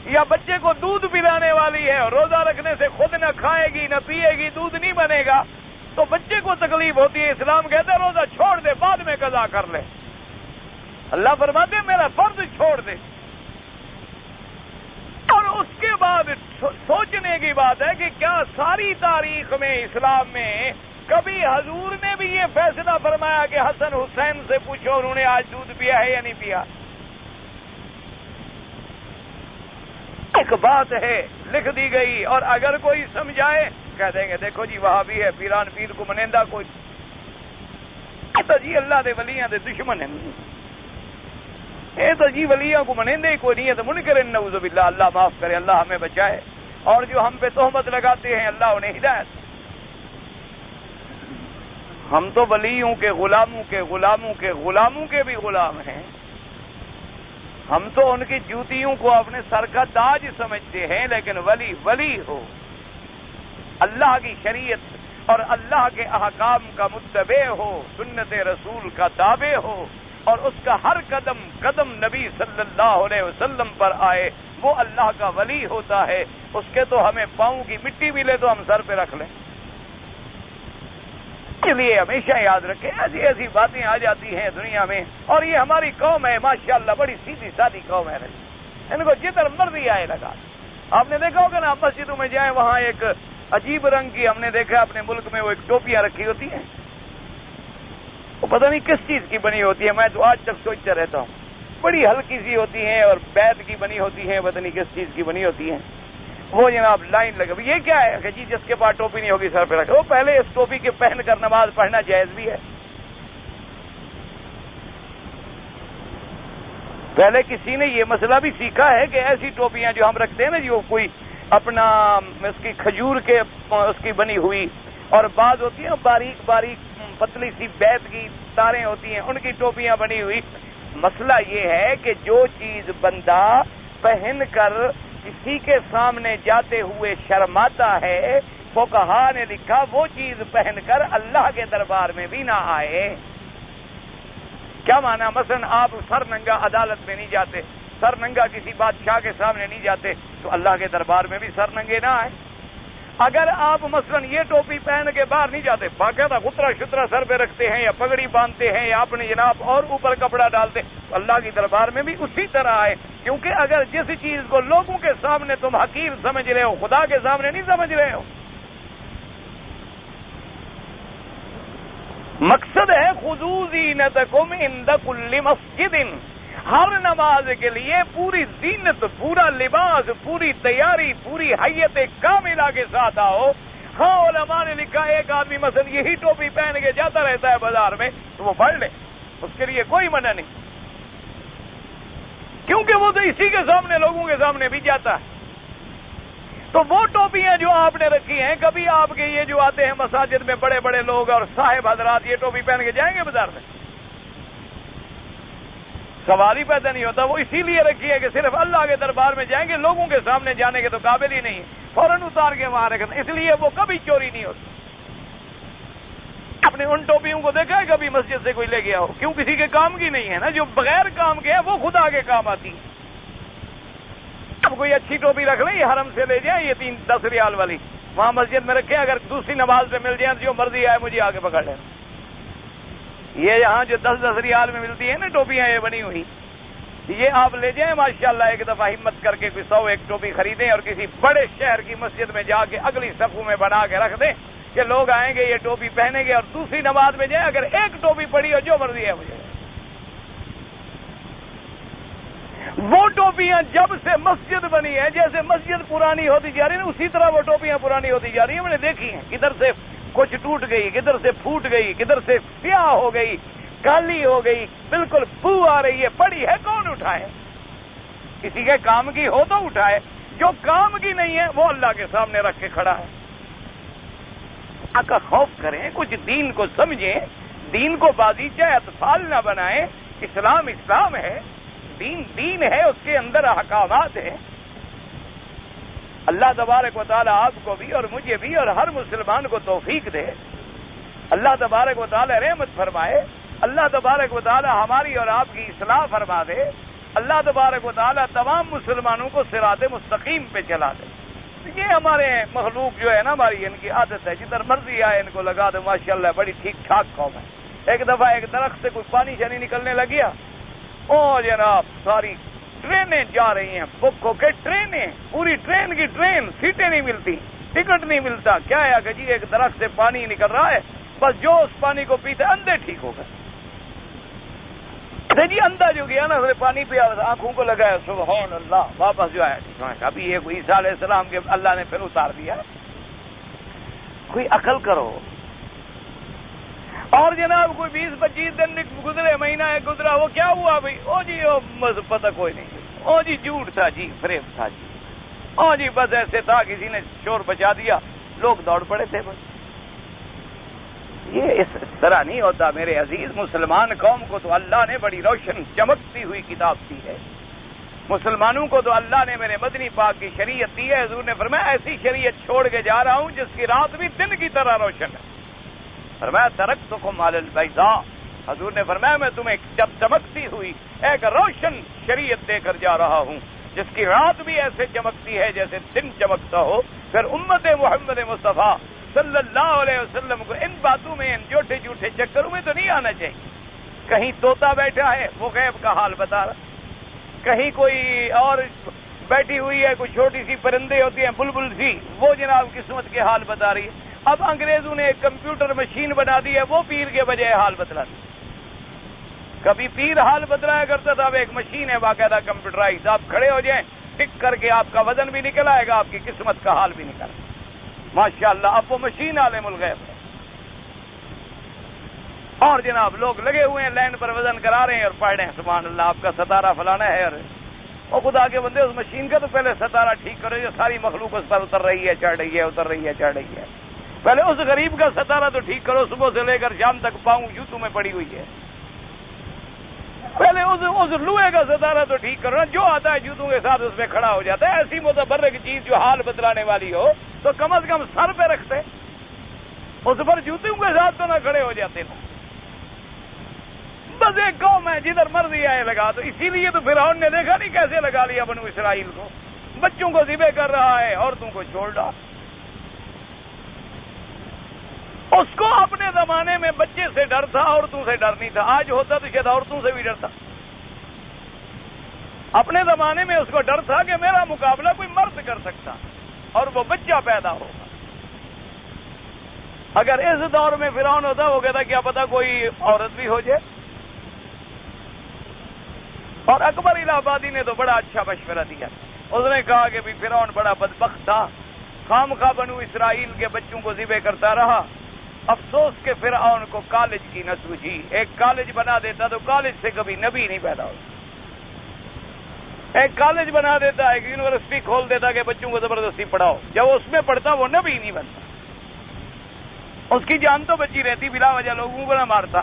یا بچے کو دودھ پلانے والی ہے اور روزہ رکھنے سے خود نہ کھائے گی نہ پیے گی، دودھ نہیں بنے گا، تو بچے کو تکلیف ہوتی ہے، اسلام کہتا ہے روزہ چھوڑ دے، بعد میں قضا کر لے۔ اللہ فرماتے ہیں میرا فرض چھوڑ دے۔ اور اس کے بعد سوچنے کی بات ہے کہ کیا ساری تاریخ میں اسلام میں کبھی حضور نے بھی یہ فیصلہ فرمایا کہ حسن حسین سے پوچھو انہوں نے آج دودھ پیا ہے یا نہیں پیا؟ ایک بات ہے لکھ دی گئی، اور اگر کوئی سمجھائے کہہ دیں گے دیکھو جی وہاں بھی ہے، پیران پیر کو منیندہ کوئی تو جی اللہ دے ولیاں دے دشمن ہیں۔ یہ تو جی ولیوں کو منیندے کوئی نہیں ہے تو منکر نعوذ باللہ، اللہ معاف کرے، اللہ ہمیں بچائے، اور جو ہم پہ تہمت لگاتے ہیں اللہ انہیں ہدایت۔ ہم تو ولیوں کے غلاموں کے غلاموں کے غلاموں کے بھی غلام ہیں، ہم تو ان کی جوتیوں کو اپنے سر کا تاج سمجھتے ہیں، لیکن ولی ولی ہو، اللہ کی شریعت اور اللہ کے احکام کا متبع ہو، سنت رسول کا تابع ہو، اور اس کا ہر قدم قدم نبی صلی اللہ علیہ وسلم پر آئے، وہ اللہ کا ولی ہوتا ہے۔ اس کے تو ہمیں پاؤں کی مٹی ملے تو ہم سر پہ رکھ لیں۔ اس لیے ہمیشہ یاد رکھیں، ایسی ایسی باتیں آ جاتی ہیں دنیا میں، اور یہ ہماری قوم ہے ماشاءاللہ، بڑی سیدھی سادی قوم ہے، ان کو جدھر مرضی آئے لگا۔ آپ نے دیکھا ہوگا نا، مسجدوں میں جائیں وہاں ایک عجیب رنگ کی، ہم نے دیکھا اپنے ملک میں، وہ ایک ٹوپیاں رکھی ہوتی ہیں، وہ پتہ نہیں کس چیز کی بنی ہوتی ہے، میں تو آج تک سوچتا رہتا ہوں، بڑی ہلکی سی ہوتی ہیں اور بیت کی بنی ہوتی ہیں، پتہ نہیں کس چیز کی بنی ہوتی ہیں، وہ جناب لائن لگا، یہ کیا ہے کہ جی جس کے پاس ٹوپی نہیں ہوگی سر پہ رکھے، وہ پہلے اس ٹوپی کے پہن کر نماز پڑھنا جائز بھی ہے۔ پہلے کسی نے یہ مسئلہ بھی سیکھا ہے کہ ایسی ٹوپیاں جو ہم رکھتے ہیں نا، جو کوئی اپنا اس کی کھجور کے اس کی بنی ہوئی، اور بعض ہوتی ہیں باریک باریک پتلی سی بیت کی تاریں ہوتی ہیں، ان کی ٹوپیاں بنی ہوئی۔ مسئلہ یہ ہے کہ جو چیز بندہ پہن کر کسی کے سامنے جاتے ہوئے شرماتا ہے، فقہا نے لکھا وہ چیز پہن کر اللہ کے دربار میں بھی نہ آئے۔ کیا معنی؟ مثلا آپ سر ننگا عدالت میں نہیں جاتے، سر ننگا کسی بادشاہ کے سامنے نہیں جاتے، تو اللہ کے دربار میں بھی سر ننگے نہ آئے۔ اگر آپ مثلا یہ ٹوپی پہن کے باہر نہیں جاتے، باقاعدہ غترہ شترہ سر پہ رکھتے ہیں یا پگڑی باندھتے ہیں یا اپنے جناب اور اوپر کپڑا ڈالتے، تو اللہ کی دربار میں بھی اسی طرح آئے، کیونکہ اگر جس چیز کو لوگوں کے سامنے تم حقیر سمجھ رہے ہو، خدا کے سامنے نہیں سمجھ رہے ہو۔ مقصد ہے خذوا زینتکم عند کل مسجد، ہر نماز کے لیے پوری زینت، پورا لباس، پوری تیاری، پوری حیت کاملہ کے ساتھ آؤ۔ ہاں علماء نے لکھا ایک آدمی مثلا یہی ٹوپی پہن کے جاتا رہتا ہے بازار میں، تو وہ پڑھ لے، اس کے لیے کوئی منع نہیں، کیونکہ وہ تو اسی کے سامنے لوگوں کے سامنے بھی جاتا ہے۔ تو وہ ٹوپیاں جو آپ نے رکھی ہیں، کبھی آپ کے یہ جو آتے ہیں مساجد میں بڑے بڑے لوگ اور صاحب حضرات یہ ٹوپی پہن کے جائیں گے بازار میں؟ سوال ہی پیدا نہیں ہوتا۔ وہ اسی لیے رکھی ہے کہ صرف اللہ کے دربار میں جائیں گے، لوگوں کے سامنے جانے کے تو قابل ہی نہیں، فوراً اتار کے وہاں رکھتے، اس لیے وہ کبھی چوری نہیں ہوتی۔ اپنے ان ٹوپیوں کو دیکھا ہے کبھی مسجد سے کوئی لے گیا ہو؟ کیوں؟ کسی کے کام کی نہیں ہے نا، جو بغیر کام کے ہے وہ خدا کے کام آتی ہے۔ اب کوئی اچھی ٹوپی رکھ لیں، یہ حرم سے لے جائیں، یہ 10 ریال والی وہاں مسجد میں رکھیں، اگر دوسری نماز پہ مل جائیں تو جو مرضی آئے مجھے آگے پکڑ لیں۔ یہ یہاں جو 10 ریال میں ملتی ہے نا ٹوپیاں یہ بنی ہوئی، یہ آپ لے جائیں ماشاءاللہ، ایک دفعہ ہمت کر کے کوئی 100 ٹوپی خریدیں اور کسی بڑے شہر کی مسجد میں جا کے اگلی صفوں میں بنا کے رکھ دیں کہ لوگ آئیں گے یہ ٹوپی پہنیں گے، اور دوسری نماز میں جائیں، اگر ایک ٹوپی پڑی ہو جو مرضی ہے مجھے۔ وہ ٹوپیاں جب سے مسجد بنی ہے، جیسے مسجد پرانی ہوتی جا رہی ہے اسی طرح وہ ٹوپیاں پرانی ہوتی جا رہی ہیں، میں نے دیکھی ہیں، کدھر سے کچھ ٹوٹ گئی، کدھر سے پھوٹ گئی، کدھر سے سیاہ ہو گئی، کالی ہو گئی، بالکل بو آ رہی ہے، پڑی ہے کون اٹھائے؟ کسی کے کام کی ہو تو اٹھائے، جو کام کی نہیں ہے وہ اللہ کے سامنے رکھ کے کھڑا ہے۔ اللہ کا خوف کریں، کچھ دین کو سمجھیں، دین کو بازیچہ اطفال نہ بنائیں۔ اسلام اسلام ہے، دین دین ہے، اس کے اندر احکامات ہیں۔ اللہ تبارک و تعالی آپ کو بھی اور مجھے بھی اور ہر مسلمان کو توفیق دے، اللہ تبارک و تعالی رحمت فرمائے، اللہ تبارک و تعالی ہماری اور آپ کی اصلاح فرما دے، اللہ تبارک و تعالی تمام مسلمانوں کو صراط مستقیم پہ چلا دے۔ یہ ہمارے مخلوق جو ہے نا، ہماری ان کی عادت ہے، جدھر مرضی آئے ان کو لگا دے، ماشاءاللہ بڑی ٹھیک ٹھاک قوم ہے۔ ایک دفعہ ایک درخت سے کوئی پانی شانی نکلنے لگیا، او جناب ساری ٹرینیں جا رہی ہیں، بک ہو کے ٹرینیں، پوری ٹرین کی ٹرین، سیٹیں نہیں ملتی، ٹکٹ نہیں ملتا، کیا ہے کہ جی ایک درخت سے پانی نکل رہا ہے، بس جو اس پانی کو پیتے اندھے ٹھیک ہو گئے۔ جی اندھا جو گیا نا، اس نے پانی پیا، آنکھوں کو لگایا، سبحان اللہ، واپس جو ہے ابھی یہ عیسیٰ علیہ السلام کے اللہ نے پھر اتار دیا۔ کوئی عقل کرو، اور جناب کوئی 20-25 دن گزرے، مہینہ ایک گزرا، وہ کیا ہوا بھائی؟ او جی پتہ کوئی نہیں، او جی جھوٹ تھا جی، فریب تھا جی، او جی بس ایسے تھا، کسی نے شور بچا دیا، لوگ دوڑ پڑے تھے بس۔ یہ اس طرح نہیں ہوتا میرے عزیز۔ مسلمان قوم کو تو اللہ نے بڑی روشن چمکتی ہوئی کتاب دی ہے، مسلمانوں کو تو اللہ نے میرے مدنی پاک کی شریعت دی ہے۔ حضور نے فرمایا ایسی شریعت چھوڑ کے جا رہا ہوں جس کی رات بھی دن کی طرح روشن ہے۔ فرمایا ترکتکم علی البیضاء، حضور نے فرمایا میں تمہیں جب چمکتی ہوئی ایک روشن شریعت دے کر جا رہا ہوں جس کی رات بھی ایسے چمکتی ہے جیسے دن چمکتا ہو۔ پھر امت محمد مصطفیٰ صلی اللہ علیہ وسلم کو ان باتوں میں، ان جھوٹے جھوٹے چکروں میں تو نہیں آنا چاہیے۔ کہیں طوطا بیٹھا ہے وہ غیب کا حال بتا رہا، کہیں کوئی اور بیٹھی ہوئی ہے، کوئی چھوٹی سی پرندے ہوتی ہیں بلبل سی، وہ جناب قسمت کے حال بتا رہی ہے۔ اب انگریزوں نے ایک کمپیوٹر مشین بنا دی ہے، وہ پیر کے بجائے حال بتلاتی۔ کبھی پیر حال بتلایا کرتا تھا، اب ایک مشین ہے باقاعدہ کمپیوٹرائز، آپ کھڑے ہو جائیں ٹک کر کے آپ کا وزن بھی نکل آئے گا، آپ کی قسمت کا حال بھی نکل آئے گا۔ ماشاءاللہ اب وہ مشین عالم الغیب ہے۔ اور جناب لوگ لگے ہوئے ہیں لائن پر وزن کرا رہے ہیں اور پڑھ رہے ہیں سبحان اللہ آپ کا ستارہ فلانا ہے، اور خدا کے بندے اس مشین کا تو پہلے ستارہ ٹھیک کرو، جو ساری مخلوق اس پر اتر رہی ہے، چڑھ رہی ہے، اتر رہی ہے، چڑھ رہی ہے۔ پہلے اس غریب کا ستارہ تو ٹھیک کرو، صبح سے لے کر شام تک پاؤں جوتوں میں پڑی ہوئی ہے، پہلے اس لوہے کا ستارہ تو ٹھیک کرو نا، جو آتا ہے جوتوں کے ساتھ اس پہ کھڑا ہو جاتا ہے۔ ایسی متبرک چیز جو حال بتلانے والی ہو تو کم از کم سر پہ رکھتے، اس پر جوتوں کے ساتھ تو نہ کھڑے ہو جاتے نا۔ بس ایک قوم ہے جدھر مرضی آئے لگا، تو اسی لیے تو فرعون نے دیکھا نہیں کیسے لگا لیا بنو اسرائیل کو، بچوں کو ذبح کر رہا ہے، عورتوں کو چھوڑ رہا۔ اس کو اپنے زمانے میں بچے سے ڈر تھا، عورتوں سے ڈر نہیں تھا، آج ہوتا تو شاید عورتوں سے بھی ڈرتا۔ اپنے زمانے میں اس کو ڈر تھا کہ میرا مقابلہ کوئی مرد کر سکتا اور وہ بچہ پیدا ہوگا۔ اگر اس دور میں فرعون ہوتا وہ کہتا کیا پتا کوئی عورت بھی ہو جائے۔ اور اکبر الہ آبادی نے تو بڑا اچھا مشورہ دیا، اس نے کہا کہ بھی فرعون بڑا بدبخت تھا، خام خواہ بنو اسرائیل کے بچوں کو ذبح کرتا رہا، افسوس کہ فرعون کو کالج کی نہ سوجھی، ایک کالج بنا دیتا تو کالج سے کبھی نبی نہیں پیدا ہوتا، ایک کالج بنا دیتا، ایک یونیورسٹی کھول دیتا کہ بچوں کو زبردستی پڑھاؤ، جب وہ اس میں پڑھتا وہ نبی نہیں بنتا، اس کی جان تو بچی رہتی، بلا وجہ لوگوں کو نہ مارتا،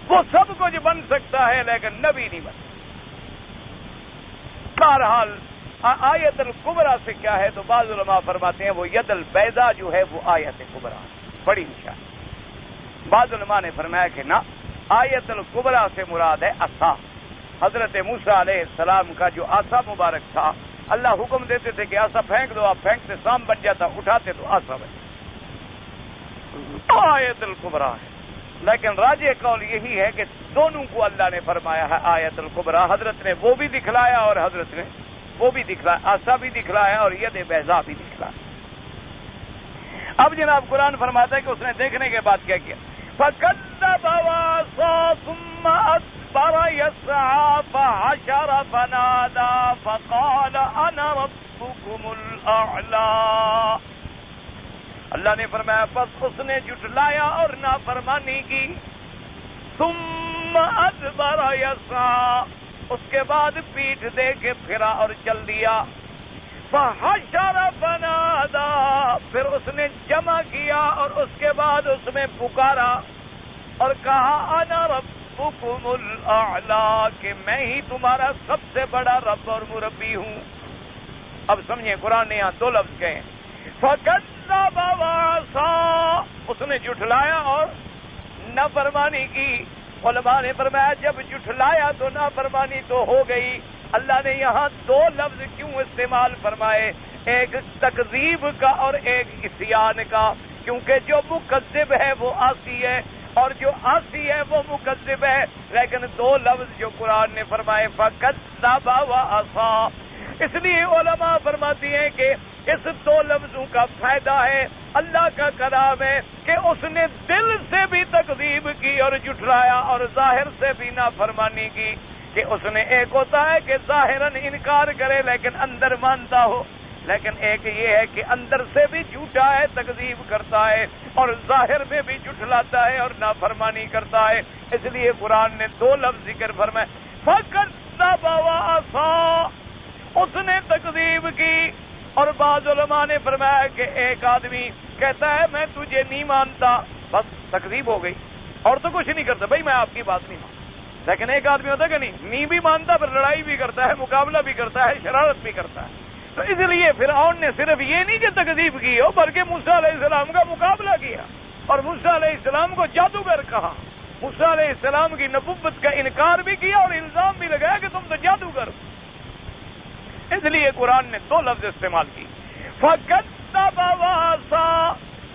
وہ سب کچھ بن سکتا ہے لیکن نبی نہیں بنتا۔ بہرحال آیت الکبریٰ سے کیا ہے تو بعض علماء فرماتے ہیں وہ ید البیضاء جو ہے وہ آیت کبریٰ بڑی نشان۔ بعض علماء نے فرمایا کہ نہ، آیت الکبریٰ سے مراد ہے عصا، حضرت موسیٰ علیہ السلام کا جو عصا مبارک تھا، اللہ حکم دیتے تھے کہ عصا پھینک دو، آپ پھینکتے سام بن جاتا، اٹھاتے تو عصا بن جاتا، آیت الکبریٰ ہے۔ لیکن راجح قول یہی ہے کہ دونوں کو اللہ نے فرمایا ہے آیت الکبریٰ، حضرت نے وہ بھی دکھلایا اور حضرت نے وہ بھی دکھلایا، عصا بھی دکھلایا اور ید بیضاء بھی دکھلایا۔ اب جناب قرآن فرماتا ہے کہ اس نے دیکھنے کے بعد کیا کیا، فَكَذَّبَ وَعَصَىٰ ثُمَّ أَدْبَرَ يَسْعَىٰ فَحَشَرَ فَنَادَىٰ فَقَالَ أَنَا رَبُّكُمُ الْأَعْلَىٰ۔ اللہ نے فرمایا پس اس نے جھٹلایا اور نافرمانی کی، ثم ادبر یسعیٰ، اس کے بعد پیٹھ دے کے پھرا اور چل دیا، فحشر فنادی، پھر اس نے جمع کیا اور اس کے بعد اس میں پکارا اور کہا انا ربکم الاعلی، کہ میں ہی تمہارا سب سے بڑا رب اور مربی ہوں۔ اب سمجھیں قرآن نے یہاں دو لفظ کہے، فَكَذَّبَ وَعَصَىٰ، اس نے جھٹلایا اور نافرمانی کی۔ علماء نے فرمایا جب جھٹلایا تو نافرمانی تو ہو گئی، اللہ نے یہاں دو لفظ کیوں استعمال فرمائے، ایک تکذیب کا اور ایک عصیان کا، کیونکہ جو مکذب ہے وہ عاصی ہے اور جو عاصی ہے وہ مکذب ہے، لیکن دو لفظ جو قرآن نے فرمائے فَكَذَّبَ وَعَصَىٰ، اس لیے علماء فرماتی ہیں کہ اس دو لفظوں کا فائدہ ہے، اللہ کا کلام ہے کہ اس نے دل سے بھی تکذیب کی اور جھٹلایا اور ظاہر سے بھی نافرمانی کی، کہ اس نے ایک ہوتا ہے کہ ظاہراً انکار کرے لیکن اندر مانتا ہو، لیکن ایک یہ ہے کہ اندر سے بھی جھوٹا ہے، تکذیب کرتا ہے، اور ظاہر میں بھی جھٹلاتا ہے اور نافرمانی کرتا ہے۔ اس لیے قرآن نے دو لفظ ذکر فرمائے، فَكَذَّبَ وَعَصَىٰ، اس نے تکذیب کی۔ اور بعض علماء نے فرمایا کہ ایک آدمی کہتا ہے میں تجھے نہیں مانتا، بس تکذیب ہو گئی، اور تو کچھ نہیں کرتا، بھائی میں آپ کی بات نہیں مانتا۔ لیکن ایک آدمی ہوتا ہے کہ نہیں بھی مانتا، پھر لڑائی بھی کرتا ہے، مقابلہ بھی کرتا ہے، شرارت بھی کرتا ہے۔ تو اس لیے فرعون نے صرف یہ نہیں کہ تکذیب کی ہو، بلکہ موسیٰ علیہ السلام کا مقابلہ کیا، اور موسیٰ علیہ السلام کو جادوگر کہا، موسیٰ علیہ السلام کی نبوت کا انکار بھی کیا اور الزام بھی لگایا کہ تم تو جادوگر۔ اس لیے قرآن نے دو لفظ استعمال کی، فَكَذَّبَ وَعَصَىٰ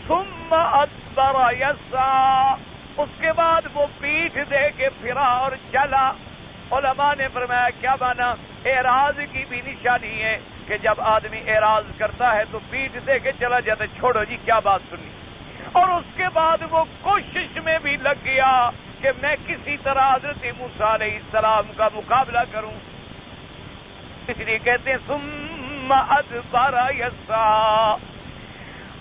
ثُمَّ أَدْبَرَ يَسْعَىٰ، اس کے بعد وہ پیٹھ دے کے پھرا اور چلا۔ علماء نے فرمایا کیا مانا؟ اعراض کی بھی نشانی ہے کہ جب آدمی اعراض کرتا ہے تو پیٹھ دے کے چلا جاتا ہے، چھوڑو جی کیا بات سنی، اور اس کے بعد وہ کوشش میں بھی لگ گیا کہ میں کسی طرح حضرت موسیٰ علیہ السلام کا مقابلہ کروں۔ اس لیے کہتے ہیں ثم ادبر یسعیٰ،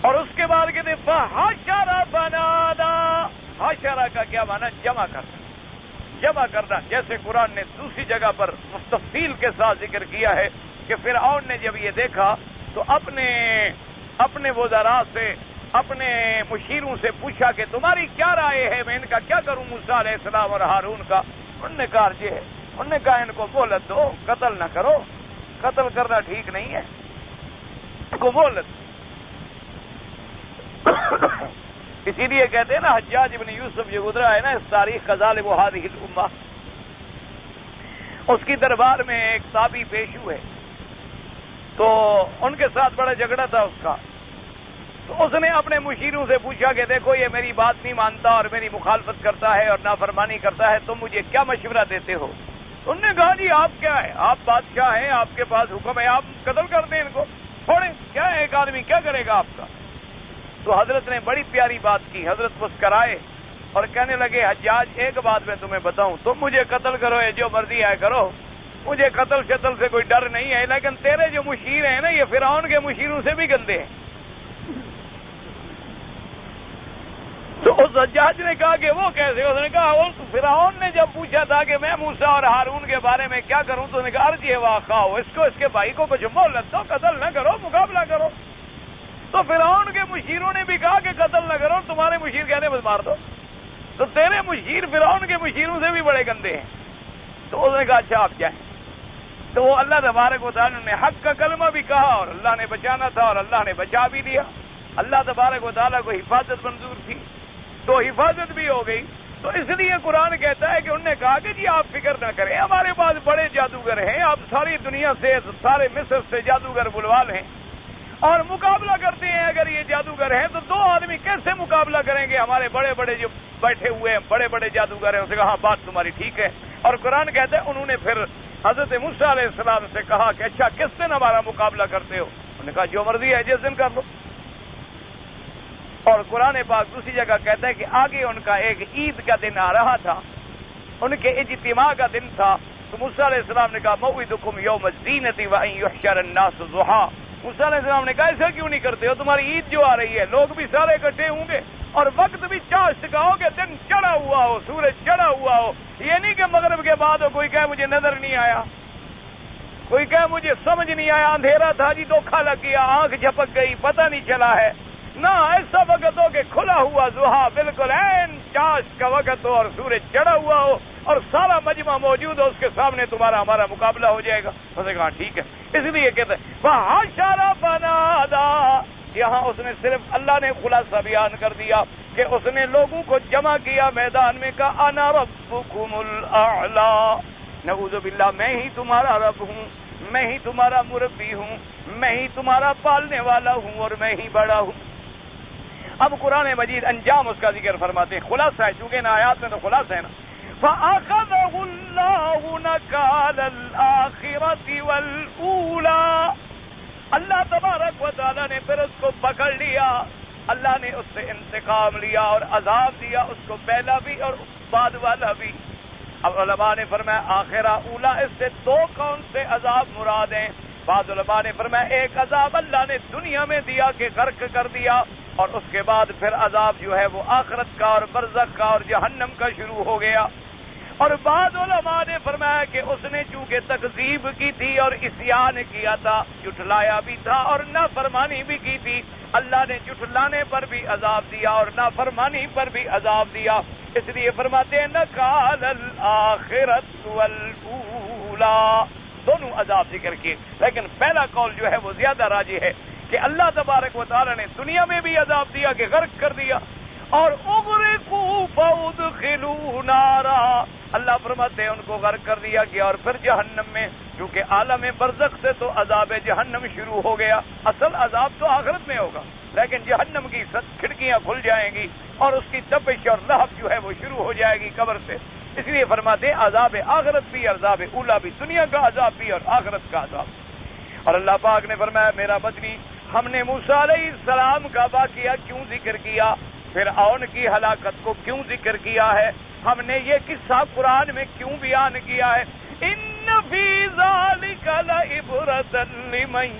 اور اس کے بعد کہتے ہیں فحشر فنادی۔ حشر کا کیا مانا؟ جمع کرنا، جمع کرنا، جیسے قرآن نے دوسری جگہ پر تفصیل کے ساتھ ذکر کیا ہے کہ فرعون نے جب یہ دیکھا تو اپنے وزراء سے، اپنے مشیروں سے پوچھا کہ تمہاری کیا رائے ہے، میں ان کا کیا کروں، موسیٰ علیہ السلام اور ہارون کا؟ انہوں نے کہا یہ ہے، انہوں نے کہا ان کو مہلت دو، قتل نہ کرو، قتل کرنا ٹھیک نہیں ہے، ان کو مہلت۔ اسی لیے کہتے ہیں نا حجاج ابن یوسف جو گزرا ہے نا اس تاریخ کا ظالم هذه الامہ، اس کی دربار میں ایک تابعی پیش ہوئے تو ان کے ساتھ بڑا جھگڑا تھا اس کا، تو اس نے اپنے مشیروں سے پوچھا کہ دیکھو یہ میری بات نہیں مانتا اور میری مخالفت کرتا ہے اور نافرمانی کرتا ہے، تم مجھے کیا مشورہ دیتے ہو؟ انہوں نے کہا جی آپ کیا ہے، آپ بادشاہ ہیں، آپ کے پاس حکم ہے، آپ قتل کر دیں ان کو، چھوڑیں، کیا ہے ایک آدمی کیا کرے گا آپ کا؟ تو حضرت نے بڑی پیاری بات کی، حضرت مسکرائے اور کہنے لگے حجاج ایک بات میں تمہیں بتاؤں، تم مجھے قتل کرو یا جو مرضی ہے کرو، مجھے قتل شتل سے کوئی ڈر نہیں ہے، لیکن تیرے جو مشیر ہیں نا یہ فرعون کے مشیروں سے بھی گندے ہیں۔ تو اس حجاج نے کہا کہ وہ کیسے؟ اس نے کہا فرعون نے جب پوچھا تھا کہ میں موسیٰ اور ہارون کے بارے میں کیا کروں تو اس نے کہا ارجع واخاہ، اس کو اس کے بھائی کو کچھ مہلت دو، قتل نہ کرو، مقابلہ کرو۔ تو فرعون کے مشیروں نے بھی کہا کہ قتل نہ کرو، تمہارے مشیر کہنے بس مار دو، تو تیرے مشیر فرعون کے مشیروں سے بھی بڑے گندے ہیں۔ تو اس نے کہا اچھا آپ جائیں۔ تو وہ اللہ تبارک و تعالیٰ نے حق کا کلمہ بھی کہا اور اللہ نے بچانا تھا اور اللہ نے بچا بھی دیا، اللہ تبارک و تعالیٰ کو حفاظت منظور تھی تو حفاظت بھی ہو گئی۔ تو اس لیے قرآن کہتا ہے کہ انہوں نے کہا کہ جی آپ فکر نہ کریں، ہمارے پاس بڑے جادوگر ہیں، آپ ساری دنیا سے، سارے مصر سے جادوگر بلوا لیں اور مقابلہ کرتے ہیں۔ اگر یہ جادوگر ہیں تو دو آدمی کیسے مقابلہ کریں گے؟ ہمارے بڑے بڑے جو بیٹھے ہوئے ہیں بڑے بڑے جادوگر ہیں، اسے کہا ہاں بات تمہاری ٹھیک ہے۔ اور قرآن کہتا ہے انہوں نے پھر حضرت موسیٰ علیہ السلام سے کہا کہ اچھا کس دن ہمارا مقابلہ کرتے ہو؟ انہوں نے کہا جو مرضی ہے جس دن کر لو۔ اور قرآن پاک دوسری جگہ کہتا ہے کہ آگے ان کا ایک عید کا دن آ رہا تھا، ان کے اجتماع کا دن تھا، تو موسیٰ علیہ السلام نے کہا موعدکم یوم الزینۃ وان یحشر الناس ضحیٰ۔ موسیٰ علیہ السلام نے کہا ایسا کیوں نہیں کرتے ہو؟ تمہاری عید جو آ رہی ہے لوگ بھی سارے اکٹھے ہوں گے اور وقت بھی چاشت کا ہو کہ دن چڑھا ہوا ہو، سورج چڑھا ہوا ہو، یہ نہیں کہ مغرب کے بعد ہو کوئی کہے مجھے نظر نہیں آیا، کوئی کہے مجھے سمجھ نہیں آیا، اندھیرا تھا جی دھوکھا لگ گیا، آنکھ جھپک گئی، پتہ نہیں چلا ہے، نہ ایسا وقت ہو کہ کھلا ہوا ضحیٰ بالکل عین چاشت کا وقت ہو اور سورج چڑھا ہوا ہو اور سارا مجمع موجود ہو، اس کے سامنے تمہارا ہمارا مقابلہ ہو جائے گا۔ اس نے کہا ٹھیک ہے۔ اس لیے کہتے ہیں فحشر فنادی، یہاں اس نے صرف اللہ نے خلاصہ بیان کر دیا کہ اس نے لوگوں کو جمع کیا میدان میں، کہا انا ربکم الاعلی، نعوذ باللہ میں ہی تمہارا رب ہوں، میں ہی تمہارا مربی ہوں، میں ہی تمہارا پالنے والا ہوں اور میں ہی بڑا ہوں۔ اب قرآن مجید انجام اس کا ذکر فرماتے ہیں، خلاصہ ہے چونکہ ان آیات میں تو خلاصہ ہے نا، فَأَخَذَهُ اللَّهُ نَكَالَ الْآخِرَةِ وَالْأُولَى، اللہ تبارک و تعالیٰ نے پھر اس کو پکڑ لیا، اللہ نے اس سے انتقام لیا اور عذاب دیا، اس کو پہلا بھی اور بعد والا بھی۔ اب علماء نے فرمایا آخرہ اولا، اس سے دو کون سے عذاب مراد ہیں؟ بعض علماء نے فرمایا ایک عذاب اللہ نے دنیا میں دیا کہ غرق کر دیا، اور اس کے بعد پھر عذاب جو ہے وہ آخرت کا اور برزخ کا اور جہنم کا شروع ہو گیا۔ اور بعض علماء نے فرمایا کہ اس نے چونکہ تکذیب کی تھی اور عصیان کیا تھا، جھٹلایا بھی تھا اور نافرمانی بھی کی تھی، اللہ نے جھٹلانے پر بھی عذاب دیا اور نافرمانی پر بھی عذاب دیا۔ اس لیے فرماتے ہیں نکال الآخرۃ والاولی، دونوں عذاب ذکر کیے، لیکن پہلا قول جو ہے وہ زیادہ راجح ہے کہ اللہ تبارک و تعالی نے دنیا میں بھی عذاب دیا کہ غرق کر دیا، اور اغرقوا فادخلوا نارا، اللہ فرماتے ہیں ان کو غرق کر دیا گیا اور پھر جہنم میں، کیونکہ عالم برزخ سے تو عذاب جہنم شروع ہو گیا، اصل عذاب تو آخرت میں ہوگا، لیکن جہنم کی کھڑکیاں کھل جائیں گی اور اس کی تپش اور لہب جو ہے وہ شروع ہو جائے گی قبر سے۔ اس لیے فرماتے ہیں عذاب آخرت بھی، عذاب اولا بھی، دنیا کا عذاب بھی اور آخرت کا عذاب۔ اور اللہ پاک نے فرمایا میرا بدنی، ہم نے موسیٰ علیہ السلام کا واقعہ کیوں ذکر کیا، فرعون کی ہلاکت کو کیوں ذکر کیا ہے، ہم نے یہ قصہ قرآن میں کیوں بیان کیا ہے؟ ان فی ذالک لعبرۃ لمن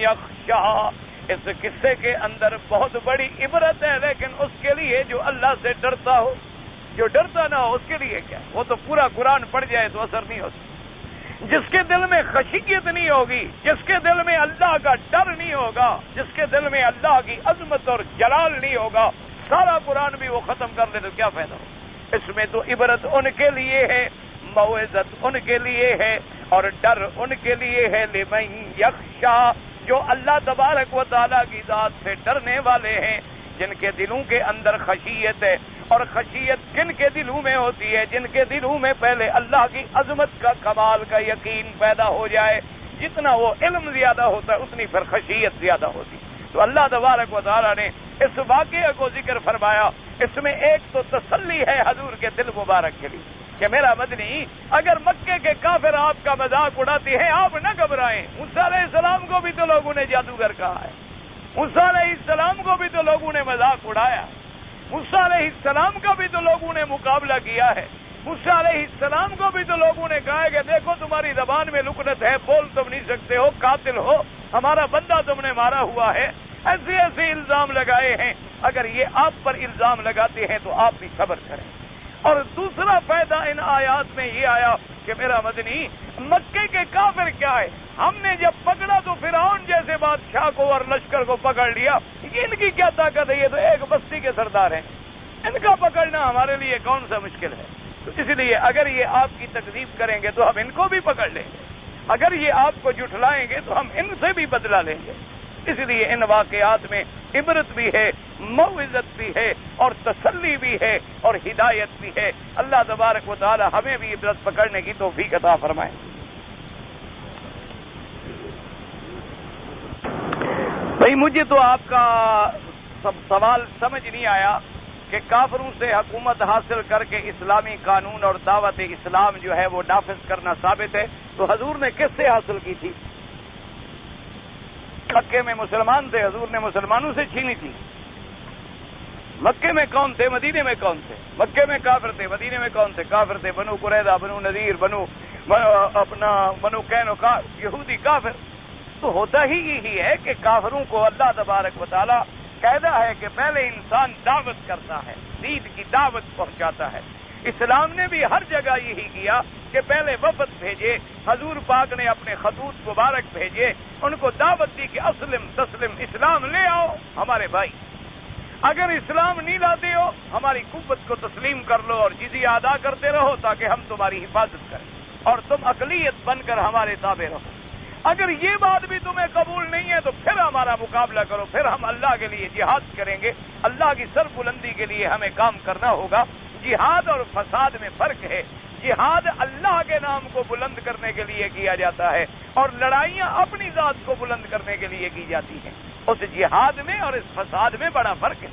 یخشی، اس قصے کے اندر بہت بڑی عبرت ہے، لیکن اس کے لیے جو اللہ سے ڈرتا ہو، جو ڈرتا نہ ہو اس کے لیے کیا؟ وہ تو پورا قرآن پڑھ جائے تو اثر نہیں ہوتا۔ جس کے دل میں خشیت نہیں ہوگی، جس کے دل میں اللہ کا ڈر نہیں ہوگا، جس کے دل میں اللہ کی عظمت اور جلال نہیں ہوگا، سارا قرآن بھی وہ ختم کر لے تو کیا فائدہ ہو؟ اس میں تو عبرت ان کے لیے ہے، موعظت ان کے لیے ہے اور ڈر ان کے لیے ہے، لمن یخشی، جو اللہ تبارک و تعالیٰ کی ذات سے ڈرنے والے ہیں، جن کے دلوں کے اندر خشیت ہے۔ اور خشیت کن کے دلوں میں ہوتی ہے؟ جن کے دلوں میں پہلے اللہ کی عظمت کا کمال کا یقین پیدا ہو جائے، جتنا وہ علم زیادہ ہوتا ہے اتنی پھر خشیت زیادہ ہوتی۔ تو اللہ تبارک و تعالیٰ نے اس واقعے کو ذکر فرمایا، اس میں ایک تو تسلی ہے حضور کے دل مبارک کے لیے کہ میرا مدنی، اگر مکے کے کافر آپ کا مذاق اڑاتے ہیں آپ نہ گھبرائیں، موسیٰ علیہ السلام کو بھی تو لوگوں نے جادوگر کہا ہے، موسیٰ علیہ السلام کو بھی تو لوگوں نے مذاق اڑایا، موسیٰ علیہ السلام کا بھی تو لوگوں نے مقابلہ کیا ہے، موسیٰ علیہ السلام کو بھی تو لوگوں نے کہا ہے کہ دیکھو تمہاری زبان میں لکنت ہے، بول تم نہیں سکتے ہو، قاتل ہو، ہمارا بندہ تم نے مارا ہوا ہے، ایسے ایسے الزام لگائے ہیں۔ اگر یہ آپ پر الزام لگاتے ہیں تو آپ بھی صبر کریں۔ اور دوسرا فائدہ ان آیات میں یہ آیا کہ میرا مدنی، مکے کے کافر کیا ہے؟ ہم نے جب پکڑا تو فرعون جیسے بادشاہ کو اور لشکر کو پکڑ لیا، ان کی کیا طاقت ہے؟ یہ تو ایک بستی کے سردار ہیں، ان کا پکڑنا ہمارے لیے کون سا مشکل ہے؟ تو اس لیے اگر یہ آپ کی تکذیب کریں گے تو ہم ان کو بھی پکڑ لیں گے، اگر یہ آپ کو جھٹلائیں گے تو ہم ان سے بھی بدلہ لیں گے۔ اس لیے ان واقعات میں عبرت بھی ہے، موعظت بھی ہے اور تسلی بھی ہے اور ہدایت بھی ہے۔ اللہ تبارک و تعالی ہمیں بھی عبرت پکڑنے کی توفیق عطا فرمائے۔ بھائی مجھے تو آپ کا سوال سمجھ نہیں آیا کہ کافروں سے حکومت حاصل کر کے اسلامی قانون اور دعوت اسلام جو ہے وہ نافذ کرنا ثابت ہے، تو حضور نے کس سے حاصل کی تھی؟ مکے میں مسلمان تھے، حضور نے مسلمانوں سے چھینی تھی۔ مکے میں کون تھے؟ مدینے میں کون تھے؟ مکے میں کافر تھے، مدینے میں کون تھے؟ کافر تھے، بنو قریظہ، بنو نذیر، بنو قینقاع، یہودی کافر۔ تو ہوتا ہی یہی ہے کہ کافروں کو اللہ تبارک و تعالی قاعدہ ہے کہ پہلے انسان دعوت کرتا ہے، دین کی دعوت پہنچاتا ہے۔ اسلام نے بھی ہر جگہ یہی کیا کہ پہلے وفد بھیجے، حضور پاک نے اپنے خطوط مبارک بھیجے، ان کو دعوت دی کہ اسلم تسلم، اسلام لے آؤ ہمارے بھائی، اگر اسلام نہیں لاتے ہو ہماری قوت کو تسلیم کر لو اور جزیہ ادا کرتے رہو تاکہ ہم تمہاری حفاظت کریں اور تم اقلیت بن کر ہمارے تابع رہو۔ اگر یہ بات بھی تمہیں قبول نہیں ہے تو پھر ہمارا مقابلہ کرو، پھر ہم اللہ کے لیے جہاد کریں گے، اللہ کی سر بلندی کے لیے ہمیں کام کرنا ہوگا۔ جہاد اور فساد میں فرق ہے، جہاد اللہ کے نام کو بلند کرنے کے لیے کیا جاتا ہے اور لڑائیاں اپنی ذات کو بلند کرنے کے لیے کی جاتی ہیں۔ اس جہاد میں اور اس فساد میں بڑا فرق ہے۔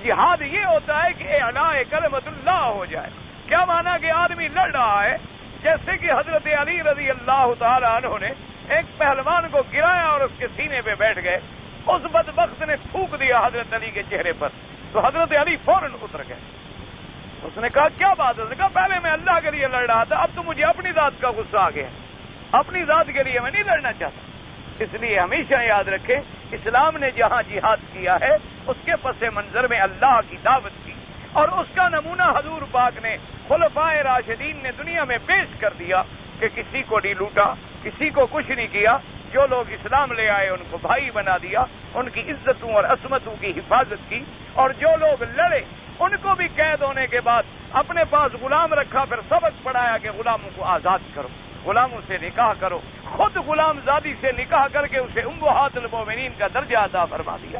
جہاد یہ ہوتا ہے کہ اعلاء کلمت اللہ ہو جائے۔ کیا مانا کہ آدمی لڑ رہا ہے، جیسے کہ حضرت علی رضی اللہ تعالی عنہ نے ایک پہلوان کو گرایا اور اس کے سینے پہ بیٹھ گئے، اس بدبخت نے پھونک دیا حضرت علی کے چہرے پر، تو حضرت علی فوراً اتر گئے۔ اس نے کہا کیا بات ہے؟ اس نے کہا پہلے میں اللہ کے لیے لڑ رہا تھا، اب تو مجھے اپنی ذات کا غصہ آ گیا، اپنی ذات کے لیے میں نہیں لڑنا چاہتا۔ اس لیے ہمیشہ یاد رکھیں، اسلام نے جہاں جہاد کیا ہے اس کے پس منظر میں اللہ کی دعوت کی، اور اس کا نمونہ حضور پاک نے خلفائے راشدین نے دنیا میں پیش کر دیا کہ کسی کو نہیں لوٹا، کسی کو کچھ نہیں کیا، جو لوگ اسلام لے آئے ان کو بھائی بنا دیا، ان کی عزتوں اور عصمتوں کی حفاظت کی، اور جو لوگ لڑے ان کو بھی قید ہونے کے بعد اپنے پاس غلام رکھا، پھر سبق پڑھایا کہ غلاموں کو آزاد کرو، غلاموں سے نکاح کرو، خود غلام زادی سے نکاح کر کے اسے امہات المومنین کا درجہ عطا فرما دیا۔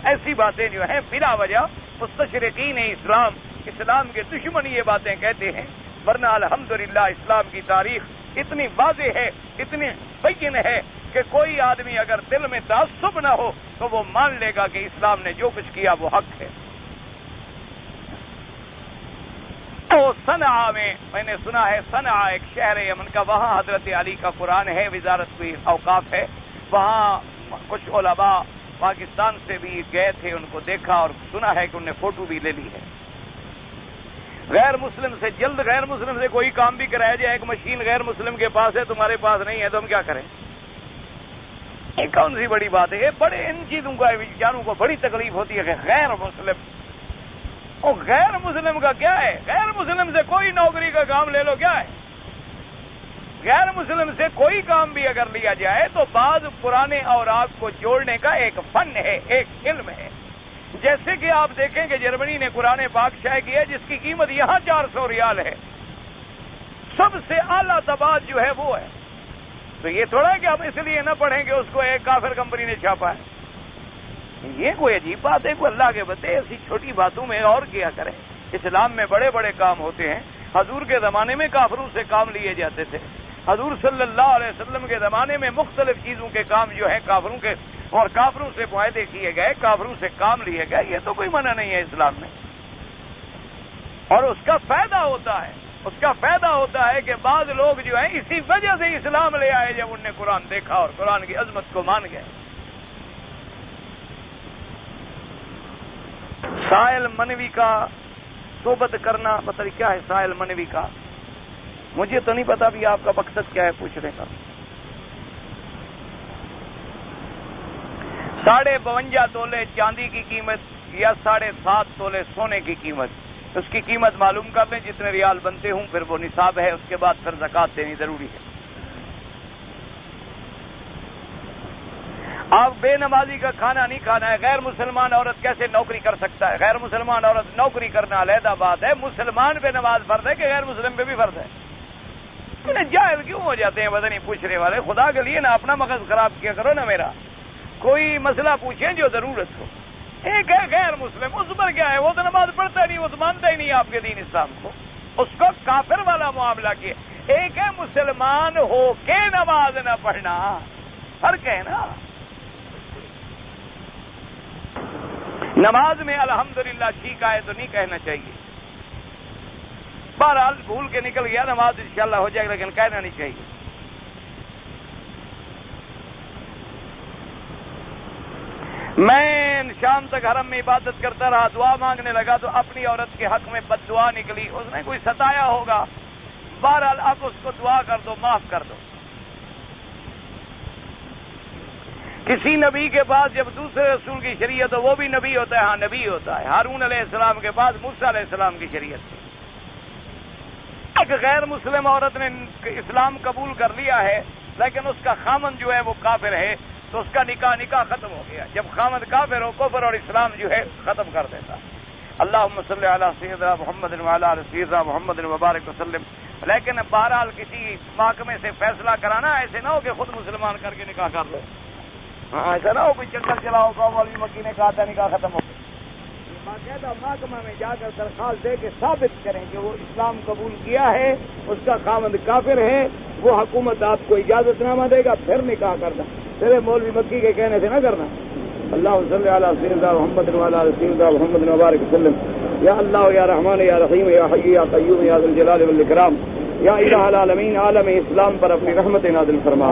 ایسی باتیں جو ہیں بلا وجہ مستشرقین اسلام کے دشمن یہ باتیں کہتے ہیں، ورنہ الحمدللہ اسلام کی تاریخ اتنی واضح ہے، اتنی بین ہے کہ کوئی آدمی اگر دل میں تعصب نہ ہو تو وہ مان لے گا کہ اسلام نے جو کچھ کیا وہ حق ہے۔ تو صنعاء میں نے سنا ہے، صنعاء ایک شہر ہے یمن کا، وہاں حضرت علی کا قرآن ہے، وزارت کوئی اوقاف ہے، وہاں کچھ علماء پاکستان سے بھی گئے تھے، ان کو دیکھا اور سنا ہے کہ انہوں نے فوٹو بھی لے لی ہے۔ غیر مسلم سے جلد غیر مسلم سے کوئی کام بھی کرایا جائے، ایک مشین غیر مسلم کے پاس ہے تمہارے پاس نہیں ہے تو ہم کیا کریں؟ یہ کون سی بڑی بات ہے؟ بڑے ان چیزوں کا بیچاروں کو بڑی تکلیف ہوتی ہے کہ غیر مسلم، اور غیر مسلم کا کیا ہے؟ غیر مسلم سے کوئی نوکری کا کام لے لو، کیا ہے؟ غیر مسلم سے کوئی کام بھی اگر لیا جائے تو بعض پرانے اوراق کو جوڑنے کا ایک فن ہے، ایک علم ہے۔ جیسے کہ آپ دیکھیں کہ جرمنی نے قرآن پاک شائع کیا جس کی قیمت یہاں 400 ریال ہے، سب سے اعلیٰ تباد جو ہے وہ ہے، تو یہ تھوڑا ہے کہ ہم اس لیے نہ پڑھیں کہ اس کو ایک کافر کمپنی نے چھاپا ہے۔ یہ کوئی عجیب بات ہے؟ کوئی اللہ کے بندے ایسی چھوٹی باتوں میں اور کیا کریں؟ اسلام میں بڑے بڑے کام ہوتے ہیں۔ حضور کے زمانے میں کافروں سے کام لیے جاتے تھے، حضور صلی اللہ علیہ وسلم کے زمانے میں مختلف چیزوں کے کام جو ہے کافروں کے، اور کافروں سے معاہدے کیے گئے، کافروں سے کام لیے گئے، یہ تو کوئی منع نہیں ہے اسلام میں، اور اس کا فائدہ ہوتا ہے، اس کا فائدہ ہوتا ہے کہ بعض لوگ جو ہیں اسی وجہ سے اسلام لے آئے جب انہوں نے قرآن دیکھا اور قرآن کی عظمت کو مان گئے۔ سائل منوی کا صحبت کرنا مطلب کیا ہے؟ سائل منوی کا مجھے تو نہیں پتا بھی آپ کا مقصد کیا ہے پوچھنے کا۔ 52.5 تولے چاندی کی قیمت یا 7.5 تولے سونے کی قیمت، اس کی قیمت معلوم کر لیں، جتنے ریال بنتے ہوں پھر وہ نصاب ہے، اس کے بعد پھر زکوٰۃ دینی ضروری ہے۔ آپ بے نمازی کا کھانا نہیں کھانا ہے۔ غیر مسلمان عورت کیسے نوکری کر سکتا ہے؟ غیر مسلمان عورت نوکری کرنا علیحدہ بات ہے، مسلمان پہ نماز فرض ہے کہ غیر مسلم پہ بھی فرض ہے؟ جاہل کیوں ہو جاتے ہیں بدنی پوچھنے والے؟ خدا کے لیے نا اپنا مغز خراب کیا کرو نا میرا، کوئی مسئلہ پوچھیں جو ضرورت ہو۔ ایک ہے غیر مسلم، اس پر کیا ہے؟ وہ تو نماز پڑھتا نہیں، وہ تو مانتا ہی نہیں آپ کے دین اسلام کو، اس کو کافر والا معاملہ کیا۔ ایک ہے مسلمان ہو کے نماز نہ پڑھنا، فرق ہے نا۔ نماز میں الحمدللہ ٹھیک آئے تو نہیں کہنا چاہیے، بہرحال بھول کے نکل گیا، نماز انشاءاللہ ہو جائے گا، لیکن کہنا نہیں چاہیے۔ میں شام تک حرم میں عبادت کرتا رہا، دعا مانگنے لگا تو اپنی عورت کے حق میں بد دعا نکلی، اس نے کوئی ستایا ہوگا، بہرحال اب اس کو دعا کر دو، معاف کر دو۔ کسی نبی کے پاس جب دوسرے رسول کی شریعت ہو، وہ بھی نبی ہوتا ہے، ہاں نبی ہوتا ہے۔ ہارون علیہ السلام کے پاس موسیٰ علیہ السلام کی شریعت تھی۔ ایک غیر مسلم عورت نے اسلام قبول کر لیا ہے لیکن اس کا خامند جو ہے وہ کافر ہے، تو اس کا نکاح ختم ہو گیا۔ جب خامند کافر ہو، کفر اور اسلام جو ہے ختم کر دیتا۔ اللہم صلی علی سیدنا محمد وعلی آل سیدنا محمد وبارک وسلم۔ لیکن بہرحال کسی محکمے سے فیصلہ کرانا، ایسے نہ ہو کہ خود مسلمان کر کے نکاح کر لو، ہاں ایسا نہ ہو کوئی چکر چلاؤ کہ مولوی مکی نے کہا تھا نکاح ختم ہو گیا۔ باقاعدہ محکمہ میں جا کر درخواست دے کے ثابت کریں کہ وہ اسلام قبول کیا ہے، اس کا خامند کافر ہے، وہ حکومت آپ کو اجازت نامہ دے گا، پھر نکاح کرنا، صرف مولوی مکی کے کہنے سے نہ کرنا۔ اللہ صلی علی سیدنا محمد وعلی آل سیدنا محمد وبارک وسلم۔ یا اللہ یا رحمان یا رحیم یا حی یا قیوم یا ذی الجلال والاکرام، یا الہ العالمین عالم اسلام پر اپنی رحمت نازل فرما۔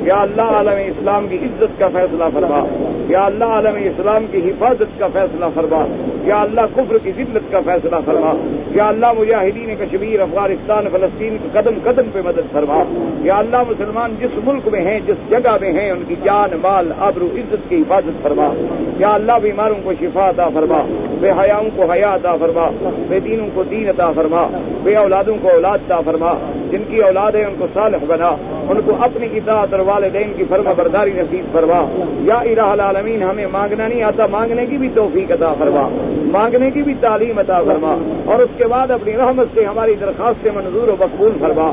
یا اللہ عالم اسلام کی عزت کا فیصلہ فرما، یا اللہ عالم اسلام کی حفاظت کا فیصلہ فرما۔ یا اللہ کفر کی ذلت کا فیصلہ فرما، یا اللہ مجاہدین کشمیر، افغانستان، فلسطین کی قدم قدم پہ مدد فرما، یا اللہ مسلمان جس ملک میں ہیں، جس جگہ میں ہیں، ان کی جان، مال، آبرو، عزت کی حفاظت فرما، یا اللہ بیماروں کو شفا عطا فرما، بے حیاؤں کو حیا عطا فرما، بے دینوں کو دین عطا فرما، بے اولادوں کو اولاد عطا فرما، جن کی اولاد ہے ان کو صالح بنا، ان کو اپنی اطاعت اور والدین کی فرما برداری نصیب فرما، یا الہ العالمین ہمیں مانگنا نہیں آتا، مانگنے کی بھی توفیق عطا فرما، مانگنے کی بھی تعلیم عطا فرما، اور اس کے بعد اپنی رحمت سے ہماری درخواست منظور و مقبول فرما،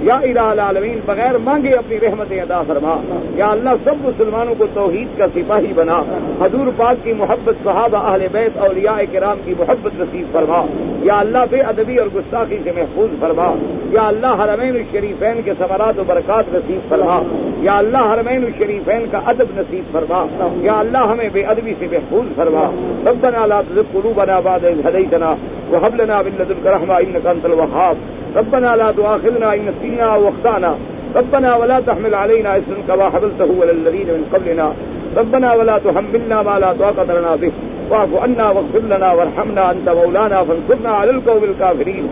یا الہ العالمین بغیر مانگے اپنی رحمتیں عطا فرما، یا اللہ سب مسلمانوں کو توحید کا سپاہی بنا، حضور پاک کی محبت، صحابہ اہل بیت اولیاء کرام کی محبت نصیب فرما، یا اللہ بے ادبی اور گستاخی سے محفوظ فرما، یا اللہ حرمین الشریفین کے ثمرات و برکات نصیب فرما، یا اللہ حرمین الشریفین کا ادب نصیب فرما، یا اللہ ہمیں بے ادبی سے محفوظ فرما، ربنا لا تزغ قلوبنا بعد إذ هديتنا وهب لنا من لدنك رحمة إنك أنت الوهاب، ربنا لا تؤاخذنا إن نسينا أو أخطأنا، ربنا ولا تحمل علينا إصرا كما حملته على الذين من قبلنا، ربنا ولا تحملنا ما لا طاقة لنا به، واعف عنا واغفر لنا وارحمنا أنت مولانا فانصرنا على القوم الكافرين،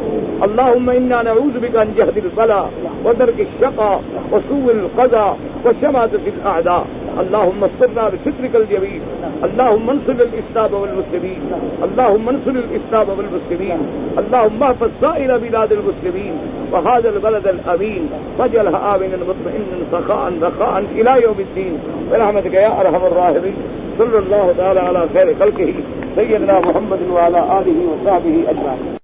اللهم إنا نعوذ بك من جهد البلاء ودرك الشقاء وسوء القضاء وشماتة الأعداء، اللهم انصرنا بسترك الجميل، اللهم انصر الإسلام والمسلمين، اللهم انصر الإسلام والمسلمين، اللهم احفظ سائر بلاد المسلمين وهذا البلد الأمين واجعلها آمنا مطمئنا سخاء رخاء إلى يوم الدين برحمتك يا أرحم الراحمين، صلى الله تعالى على خير خلقه سيدنا محمد وعلى آله وصحبه أجمعين.